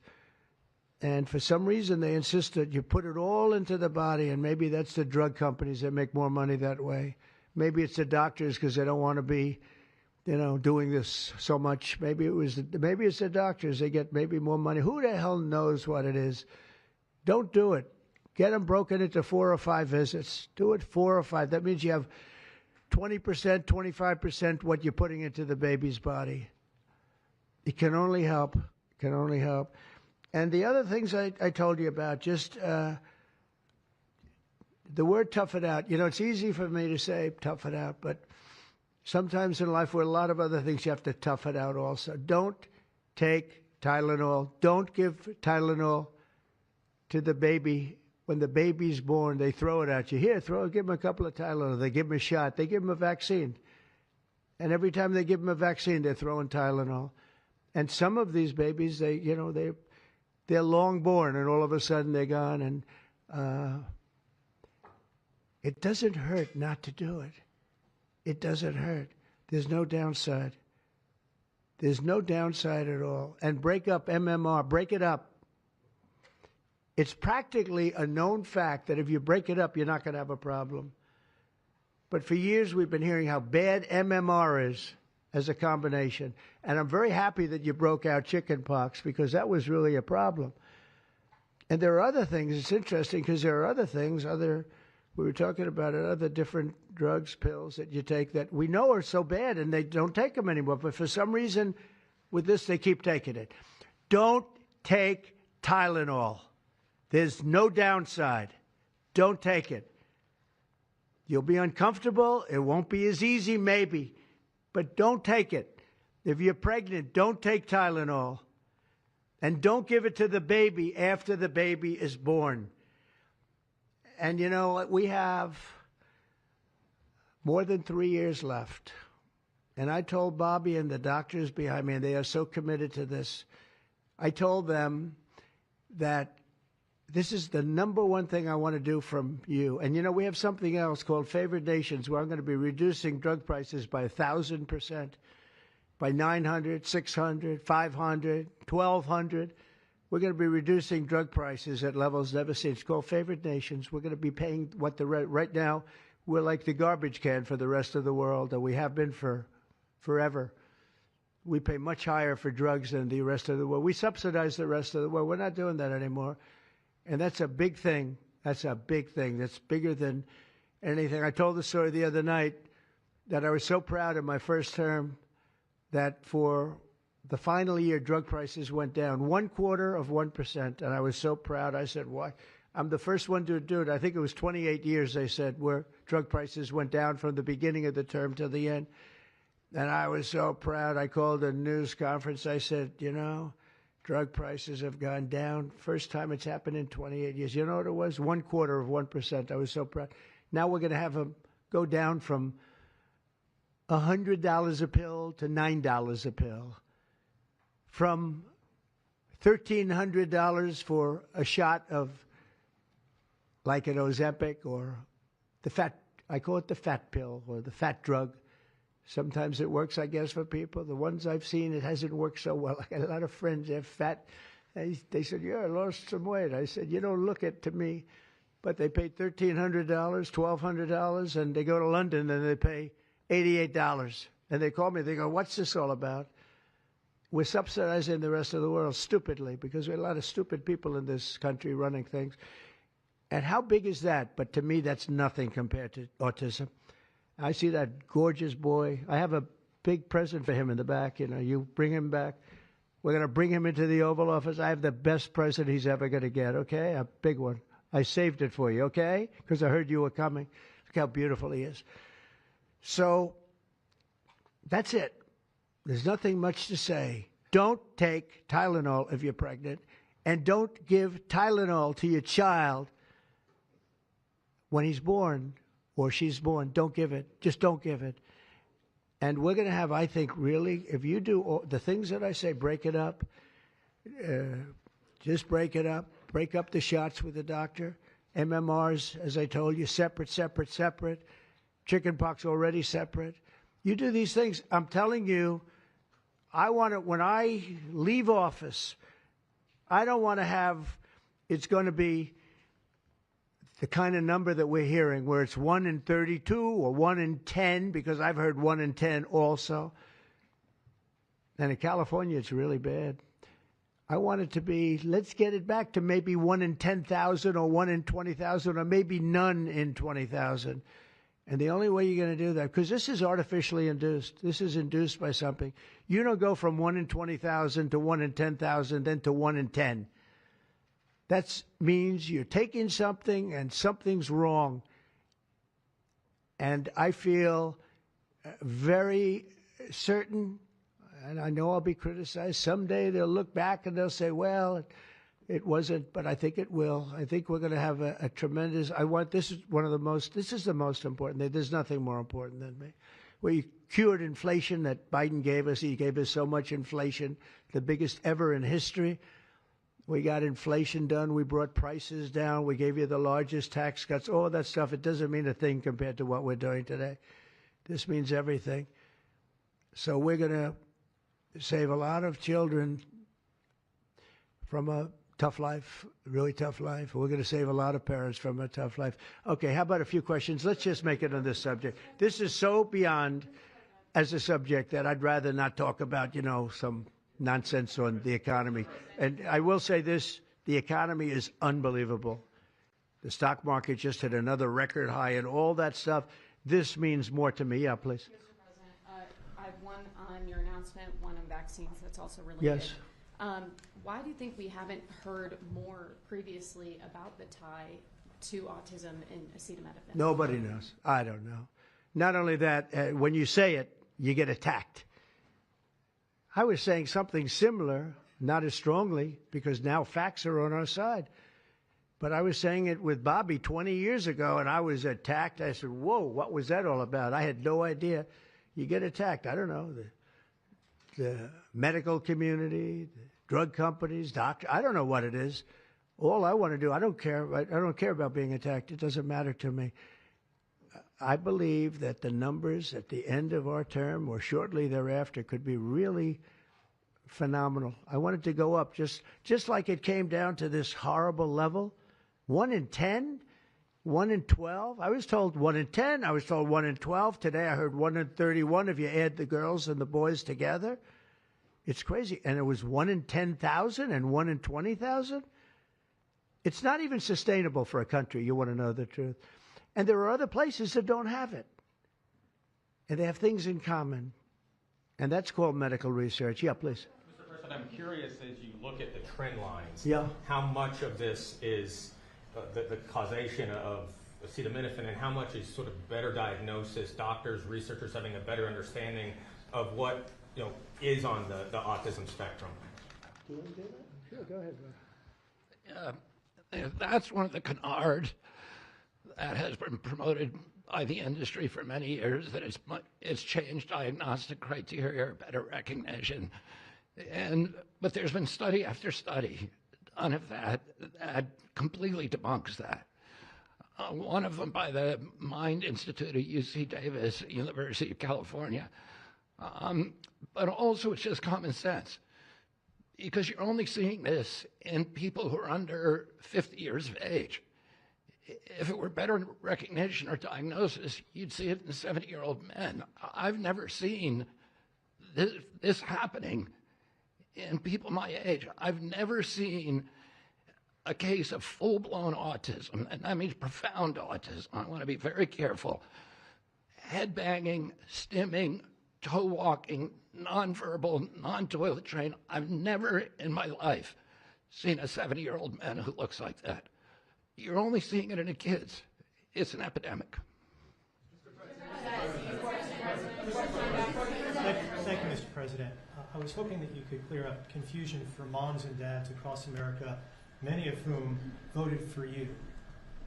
And for some reason, they insist that you put it all into the body, and maybe that's the drug companies that make more money that way. Maybe it's the doctors because they don't want to be, doing this so much. Maybe it's the doctors. They get maybe more money. Who the hell knows what it is? Don't do it. Get them broken into 4 or 5 visits. Do it 4 or 5. That means you have 20%, 25% what you're putting into the baby's body. It can only help. And the other things I told you about, just the word tough it out. It's easy for me to say tough it out, but sometimes in life, with a lot of other things, you have to tough it out also. Don't take Tylenol. Don't give Tylenol to the baby. When the baby's born, they throw it at you. Here, give him a couple of Tylenol. They give him a shot. They give him a vaccine. And every time they give him a vaccine, they're throwing Tylenol. And some of these babies, they're long born, and all of a sudden they're gone. And it doesn't hurt not to do it. It doesn't hurt. There's no downside. There's no downside at all. And break up MMR. Break it up. It's practically a known fact that if you break it up, you're not going to have a problem. But for years, we've been hearing how bad MMR is as a combination. And I'm very happy that you broke out chickenpox, because that was really a problem. And there are other things. It's interesting because there are other things, we were talking about it, other different drugs, pills that you take that we know are so bad and they don't take them anymore. But for some reason, with this, they keep taking it. Don't take Tylenol. There's no downside. Don't take it. You'll be uncomfortable. It won't be as easy, maybe. But don't take it. If you're pregnant, don't take Tylenol. And don't give it to the baby after the baby is born. And we have more than 3 years left. And I told Bobby and the doctors behind me, and they are so committed to this, I told them that this is the number one thing I want to do from you. And, we have something else called Favored Nations, where I'm going to be reducing drug prices by 1,000%, by 900, 600, 500, 1,200. We're going to be reducing drug prices at levels never seen. It's called Favored Nations. We're going to be paying what right now, we're like the garbage can for the rest of the world, and we have been for forever. We pay much higher for drugs than the rest of the world. We subsidize the rest of the world. We're not doing that anymore. And that's a big thing. That's a big thing. That's bigger than anything. I told the story the other night that I was so proud in my first term that for the final year, drug prices went down 0.25%. And I was so proud. I said, why? I'm the first one to do it. I think it was 28 years, they said, where drug prices went down from the beginning of the term to the end. And I was so proud. I called a news conference. I said, you know, drug prices have gone down. First time it's happened in 28 years. You know what it was? 0.25%. I was so proud. Now we're going to have them go down from $100 a pill to $9 a pill. From $1,300 for a shot of like an Ozempic or the fat, I call it the fat pill or the fat drug. Sometimes it works, I guess, for people. The ones I've seen, it hasn't worked so well. I got a lot of friends, they're fat. They said, yeah, I lost some weight. I said, you don't look it to me. But they paid $1,300, $1,200, and they go to London and they pay $88. And they call me, they go, what's this all about? We're subsidizing the rest of the world stupidly because there are a lot of stupid people in this country running things. And how big is that? But to me, that's nothing compared to autism. I see that gorgeous boy. I have a big present for him in the back. You know, you bring him back. We're going to bring him into the Oval Office. I have the best present he's ever going to get, okay? A big one. I saved it for you, okay? Because I heard you were coming. Look how beautiful he is. So that's it. There's nothing much to say. Don't take Tylenol if you're pregnant, and don't give Tylenol to your child when he's born or she's born. Don't give it. Just don't give it. And we're going to have, I think, really, if you do all the things that I say, break it up. Just break it up. Break up the shots with the doctor. MMRs, as I told you, separate. Chickenpox already separate. You do these things. I'm telling you, I want to, when I leave office, I don't want to have, it's going to be the kind of number that we're hearing where it's 1 in 32 or 1 in 10, because I've heard 1 in 10 also. And in California, it's really bad. I want it to be, let's get it back to maybe 1 in 10,000 or 1 in 20,000 or maybe none in 20,000. And the only way you're going to do that, because this is artificially induced. This is induced by something. You don't go from 1 in 20,000 to 1 in 10,000, then to 1 in 10. That means you're taking something and something's wrong. And I feel very certain, and I know I'll be criticized. Someday they'll look back and they'll say, well, it wasn't, but I think it will. I think we're going to have a tremendous, this is the most important thing. There's nothing more important than me. We cured inflation that Biden gave us. He gave us so much inflation, the biggest ever in history. We got inflation done. We brought prices down. We gave you the largest tax cuts, all that stuff. It doesn't mean a thing compared to what we're doing today. This means everything. So we're going to save a lot of children from a tough life, really tough life. We're going to save a lot of parents from a tough life. Okay, how about a few questions? Let's just make it on this subject. This is so beyond as a subject that I'd rather not talk about, some nonsense on the economy. And I will say this, the economy is unbelievable. The stock market just hit another record high and all that stuff. This means more to me. Yeah, please. Mr. President, I have one on your announcement, one on vaccines that's also related. Yes. Why do you think we haven't heard more previously about the tie to autism and acetaminophen? Nobody knows. I don't know. Not only that, when you say it, you get attacked. I was saying something similar, not as strongly, because now facts are on our side. But I was saying it with Bobby 20 years ago, and I was attacked. I said, whoa, what was that all about? I had no idea. You get attacked. I don't know. The medical community, the drug companies, doctors, I don't know what it is. All I want to do, I don't care. I don't care about being attacked. It doesn't matter to me. I believe that the numbers at the end of our term or shortly thereafter could be really phenomenal. I want it to go up just like it came down to this horrible level. 1 in 10, 1 in 12. I was told 1 in 10. I was told 1 in 12. Today I heard 1 in 31 if you add the girls and the boys together. It's crazy. And it was 1 in 10,000 and 1 in 20,000. It's not even sustainable for a country. You want to know the truth. And there are other places that don't have it. And they have things in common. And that's called medical research. Yeah, please. Mr. President, I'm curious as you look at the trend lines, Yeah. how much of this is the causation of acetaminophen and how much is sort of better diagnosis, doctors, researchers having a better understanding of what is on the autism spectrum? Do you want to do that? Sure, go ahead. That's one of the canards that has been promoted by the industry for many years, that it's changed diagnostic criteria, better recognition. But there's been study after study done of that completely debunks that. One of them by the Mind Institute at UC Davis, University of California. But also it's just common sense, because you're only seeing this in people who are under 50 years of age. If it were better recognition or diagnosis, you'd see it in 70-year-old men. I've never seen this happening in people my age. I've never seen a case of full-blown autism, and that means profound autism. I want to be very careful. Head banging, stimming, toe walking, nonverbal, non-toilet trained. I've never in my life seen a 70-year-old man who looks like that. You're only seeing it in the kids. It's an epidemic. Thank you, Mr. President. I was hoping that you could clear up confusion for moms and dads across America, many of whom voted for you.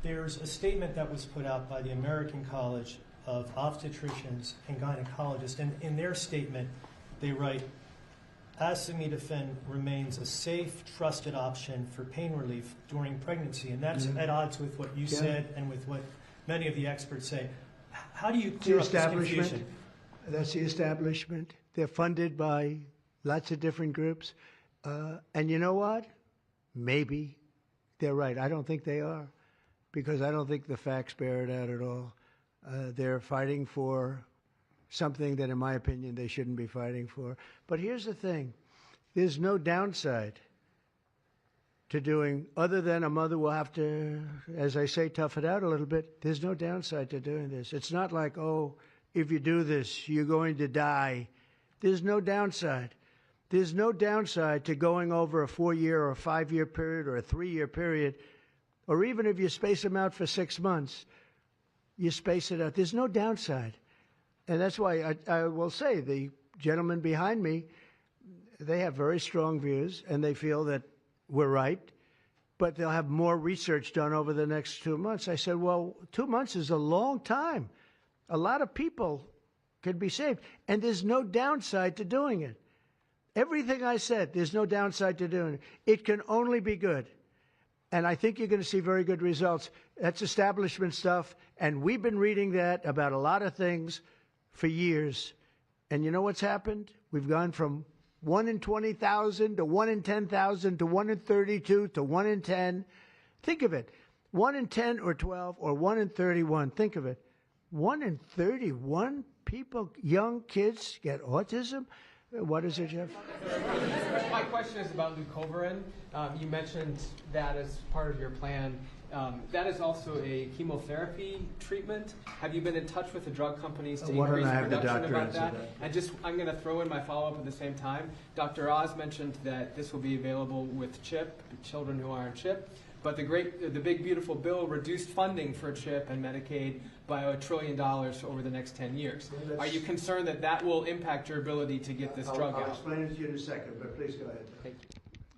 There's a statement that was put out by the American College of Obstetricians and Gynecologists, and in their statement, they write, acetaminophen remains a safe, trusted option for pain relief during pregnancy, and that's at odds with what you said and with what many of the experts say. How do you clear up this confusion? That's the establishment. They're funded by lots of different groups. And you know what? Maybe they're right. I don't think they are, because I don't think the facts bear it out at all. They're fighting for something that, in my opinion, they shouldn't be fighting for. But here's the thing. There's no downside to doing, other than a mother will have to, as I say, tough it out a little bit. There's no downside to doing this. It's not like, oh, if you do this, you're going to die. There's no downside. There's no downside to going over a 4-year or a 5-year period or a 3-year period, or even if you space them out for 6 months, you space it out. There's no downside. And that's why I will say the gentleman behind me, they have very strong views, and they feel that we're right, but they'll have more research done over the next 2 months. I said, well, 2 months is a long time. A lot of people could be saved, and there's no downside to doing it. Everything I said, there's no downside to doing it. It can only be good. And I think you're going to see very good results. That's establishment stuff, and we've been reading that about a lot of things for years. And you know what's happened? We've gone from 1 in 20,000 to 1 in 10,000 to 1 in 32 to 1 in 10. Think of it. 1 in 10 or 12 or 1 in 31. Think of it. 1 in 31 people, young kids, get autism? What is it, Jeff? My question is about leucovorin. You mentioned that as part of your plan. That is also a chemotherapy treatment. Have you been in touch with the drug companies to increase production about that? And I'm going to throw in my follow-up at the same time. Dr. Oz mentioned that this will be available with CHIP, children who are on CHIP. But the big beautiful bill reduced funding for CHIP and Medicaid by $1 trillion over the next 10 years. Are you concerned that that will impact your ability to get this drug out? I'll explain it to you in a second, but please go ahead.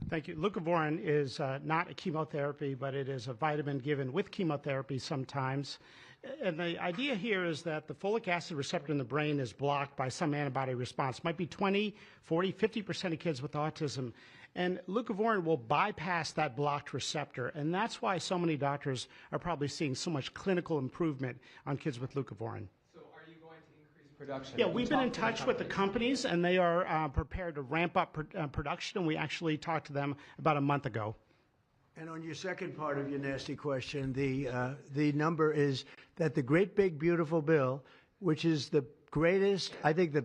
Thank you. Leucovorin is not a chemotherapy, but it is a vitamin given with chemotherapy sometimes. And the idea here is that the folic acid receptor in the brain is blocked by some antibody response. It might be 20, 40, 50% of kids with autism. And leucovorin will bypass that blocked receptor. And that's why so many doctors are probably seeing so much clinical improvement on kids with leucovorin. So are you going to increase production? Yeah, we've been in touch with the companies, and they are prepared to ramp up production. And we actually talked to them about a month ago. And on your second part of your nasty question, the number is that the great big beautiful bill, which is the greatest, I think the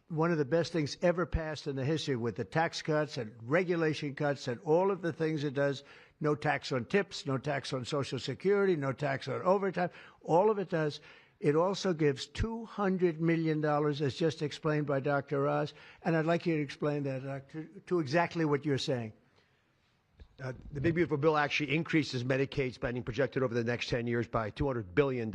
one of the best things ever passed in the history with the tax cuts and regulation cuts and all of the things it does. No tax on tips, no tax on Social Security, no tax on overtime. All of it does. It also gives $200 million, as just explained by Dr. Oz. And I'd like you to explain that to exactly what you're saying. The Big Beautiful Bill actually increases Medicaid spending projected over the next 10 years by $200 billion.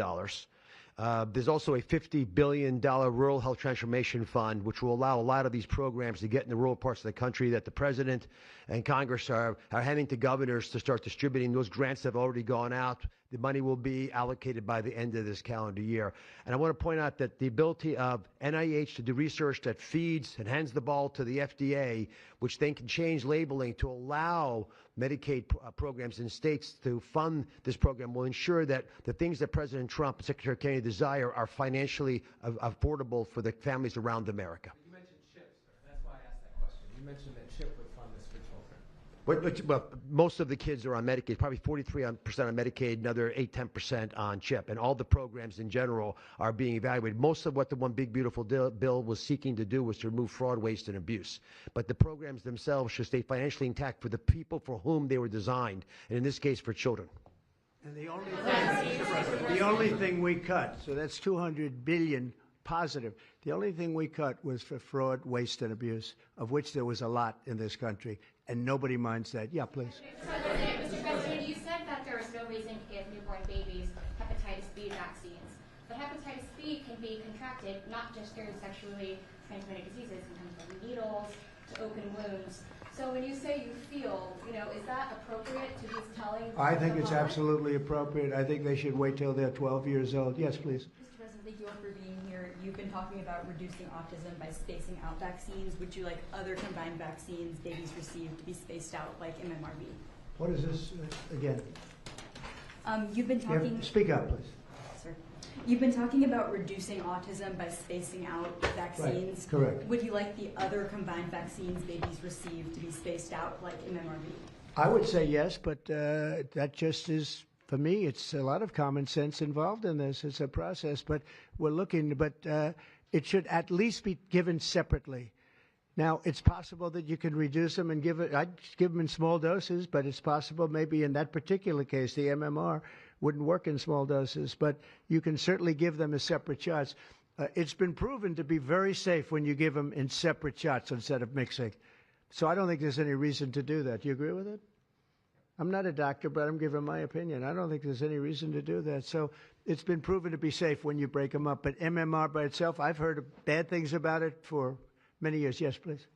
There's also a $50 billion Rural Health Transformation Fund, which will allow a lot of these programs to get in the rural parts of the country that the President and Congress are handing to governors to start distributing. Those grants have already gone out. The money will be allocated by the end of this calendar year. And I want to point out that the ability of NIH to do research that feeds and hands the ball to the FDA, which then can change labeling to allow Medicaid programs in states to fund this program, will ensure that the things that President Trump and Secretary Kennedy desire are financially affordable for the families around America. You mentioned CHIP, sir. That's why I asked that question. You mentioned that CHIP would fund this for children. Well, most of the kids are on Medicaid, probably 43% on Medicaid, another 8-10% on CHIP, and all the programs in general are being evaluated. Most of what the One Big Beautiful Bill was seeking to do was to remove fraud, waste, and abuse. But the programs themselves should stay financially intact for the people for whom they were designed, and in this case, for children. And the only thing we cut, so that's $200 billion positive. The only thing we cut was for fraud, waste, and abuse, of which there was a lot in this country, and nobody minds that. Yeah, please. Mr. President, you said that there is no reason to give newborn babies hepatitis B vaccines, but hepatitis B can be contracted not just through sexually transmitted diseases, it can come from needles to open wounds. So when you say you feel, is that appropriate to be telling? I think it's absolutely appropriate. I think they should wait till they're 12 years old. Yes, please. Mr. President, thank you all for being here. You've been talking about reducing autism by spacing out vaccines. Would you like other combined vaccines babies receive to be spaced out like MMRV? What is this again? You've been talking... Speak up, please. Sir. You've been talking about reducing autism by spacing out vaccines. Right. Correct. Would you like the other combined vaccines babies receive to be spaced out like MMRV? I would say yes, but that just is... For me, it's a lot of common sense involved in this. It's a process, but we're looking, but it should at least be given separately. Now, it's possible that you can reduce them and I'd give them in small doses, but it's possible maybe in that particular case, the MMR wouldn't work in small doses, but you can certainly give them as separate shots. It's been proven to be very safe when you give them in separate shots instead of mixing. So I don't think there's any reason to do that. Do you agree with it? I'm not a doctor, but I'm giving my opinion. I don't think there's any reason to do that. So it's been proven to be safe when you break them up. But MMR by itself, I've heard bad things about it for many years. Yes, please.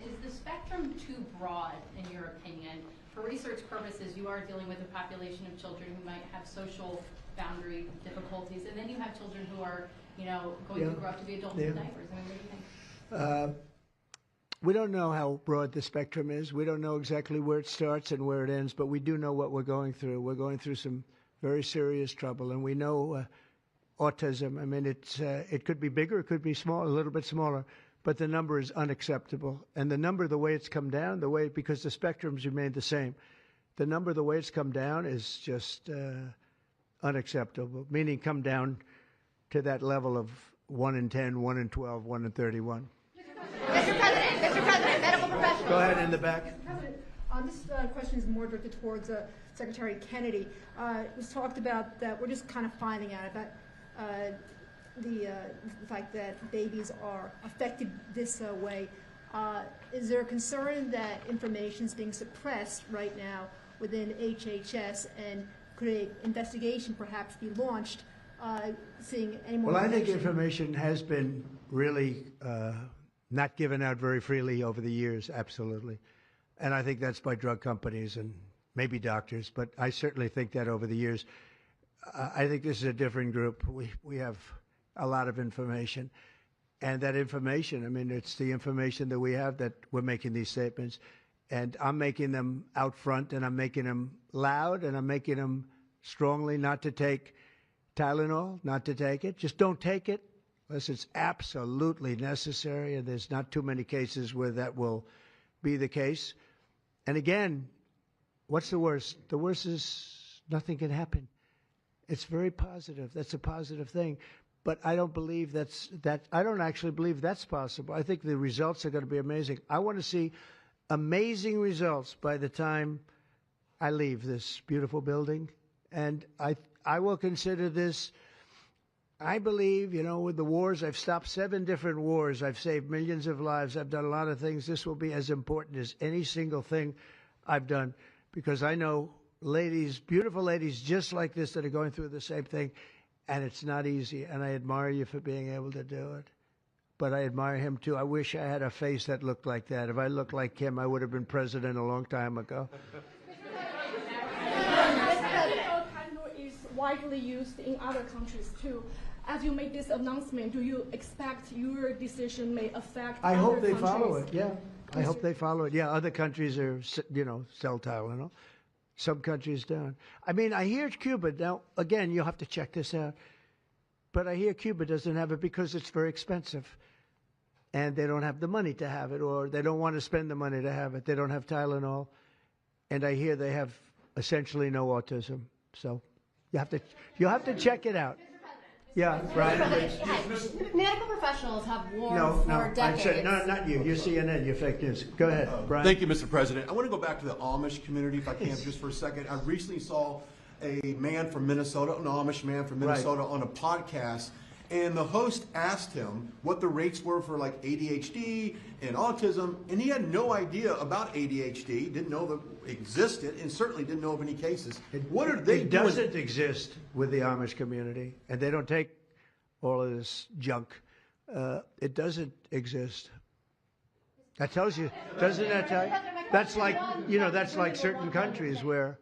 Is the spectrum too broad, in your opinion? For research purposes, you are dealing with a population of children who might have social boundary difficulties, and then you have children who are, going to grow up to be adults in diapers. I mean, what do you think? We don't know how broad the spectrum is. We don't know exactly where it starts and where it ends, but we do know what we're going through. We're going through some very serious trouble, and we know autism. I mean, it could be bigger, it could be small, a little bit smaller, but the number is unacceptable. And the number, the way it's come down, because the spectrums remain the same, the number, the way it's come down is just unacceptable, meaning come down to that level of 1 in 10, 1 in 12, 1 in 31. Mr. President, medical professionals. Go ahead in the back. Mr. President, this question is more directed towards Secretary Kennedy. It was talked about that we're just kind of finding out about the fact that babies are affected this way. Is there a concern that information is being suppressed right now within HHS, and could an investigation perhaps be launched seeing any more Well, I think information has been really not given out very freely over the years, absolutely. And I think that's by drug companies and maybe doctors, but I certainly think that over the years. I think this is a different group. We have a lot of information. And that information, I mean, it's the information that we have that we're making these statements. And I'm making them out front, and I'm making them loud, and I'm making them strongly not to take Tylenol, not to take it. Just don't take it unless it's absolutely necessary, and there's not too many cases where that will be the case. And again, what's the worst? The worst is nothing can happen. It's very positive. That's a positive thing. but I don't believe I don't actually believe that's possible. I think the results are going to be amazing. I want to see amazing results by the time I leave this beautiful building. And I will consider this, I believe, with the wars, I've stopped 7 different wars. I've saved millions of lives. I've done a lot of things. This will be as important as any single thing I've done, because I know ladies, beautiful ladies just like this that are going through the same thing. And it's not easy, and I admire you for being able to do it. But I admire him, too. I wish I had a face that looked like that. If I looked like him, I would have been president a long time ago. Parental is widely used in other countries, too. As you make this announcement, do you expect your decision may affect I other hope they countries? follow it, yeah. I hope they follow it. Yeah, other countries are, sell Tylenol. Some countries don't. I mean, I hear Cuba. Now, again, you'll have to check this out. But I hear Cuba doesn't have it because it's very expensive. And they don't have the money to have it, or they don't want to spend the money to have it. They don't have Tylenol. And I hear they have essentially no autism. So you'll have to check it out. Yeah, right. Medical professionals have warned No, for decades. I said, no, not you. You're CNN. You're fake news. Go ahead, Brian. Thank you, Mr. President. I want to go back to the Amish community, if I can, just for a second. I recently saw a man from Minnesota, an Amish man from Minnesota, on a podcast, and the host asked him what the rates were for like ADHD and autism, and he had no idea about ADHD, didn't know that it existed, and certainly didn't know of any cases. What are they doing? It doesn't exist with the Amish community, and they don't take all of this junk. It doesn't exist. That tells you, doesn't that tell you? That's like, that's like certain countries where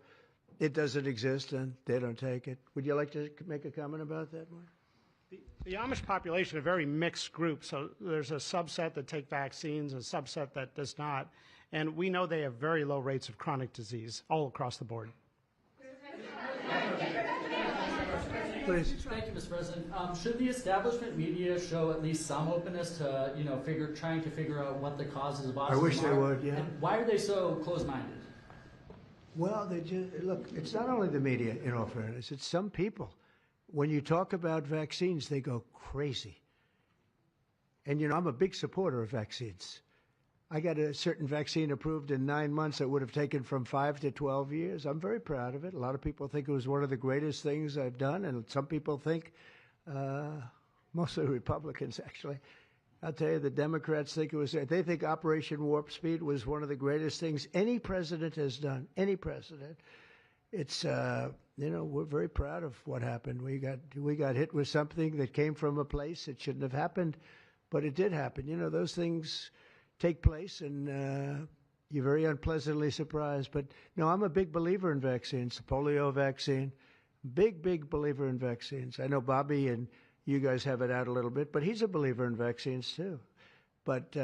it doesn't exist and they don't take it. Would you like to make a comment about that, Mark? The Amish population, a very mixed group. So there's a subset that take vaccines, a subset that does not. And we know they have very low rates of chronic disease all across the board. Please. Thank you, Mr. President. Should the establishment media show at least some openness to, trying to figure out what the causes of autism are? I wish they would, yeah. And why are they so closed-minded? Well, look, it's not only the media, in all fairness, it's some people. When you talk about vaccines, they go crazy. And, I'm a big supporter of vaccines. I got a certain vaccine approved in 9 months that would have taken from 5 to 12 years. I'm very proud of it. A lot of people think it was one of the greatest things I've done, and some people think, mostly Republicans, actually. I'll tell you, the Democrats think it was, they think Operation Warp Speed was one of the greatest things any president has done, any president. It's, we're very proud of what happened. We got hit with something that came from a place that shouldn't have happened, but it did happen. Those things take place, and you're very unpleasantly surprised. But, no, I'm a big believer in vaccines, the polio vaccine, big believer in vaccines. I know Bobby and you guys have it out a little bit, but he's a believer in vaccines, too. But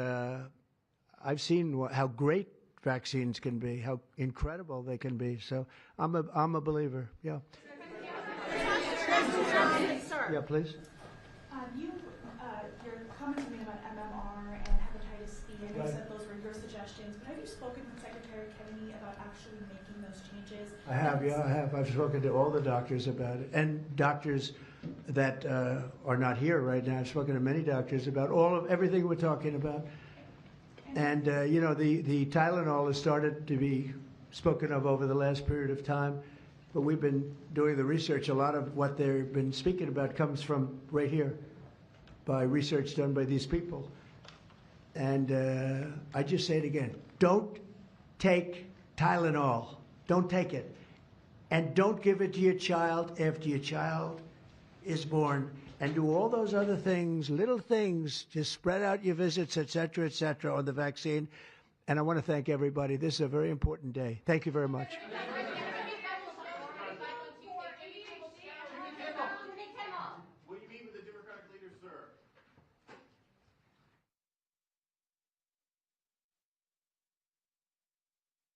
I've seen how great vaccines can be, how incredible they can be. So I'm a believer. Yeah. Yeah, please. Your comments made about MMR and hepatitis B, I know you said those were your suggestions, but have you spoken with Secretary Kennedy about actually making those changes? I have, yeah, I have. I've spoken to all the doctors about it, and doctors that are not here right now. I've spoken to many doctors about everything we're talking about. And, the Tylenol has started to be spoken of over the last period of time, but we've been doing the research. A lot of what they've been speaking about comes from right here, by research done by these people. And I just say it again, don't take Tylenol. Don't take it. And don't give it to your child after your child is born. And do all those other things, little things, just spread out your visits, et cetera, on the vaccine. And I want to thank everybody. This is a very important day. Thank you very much.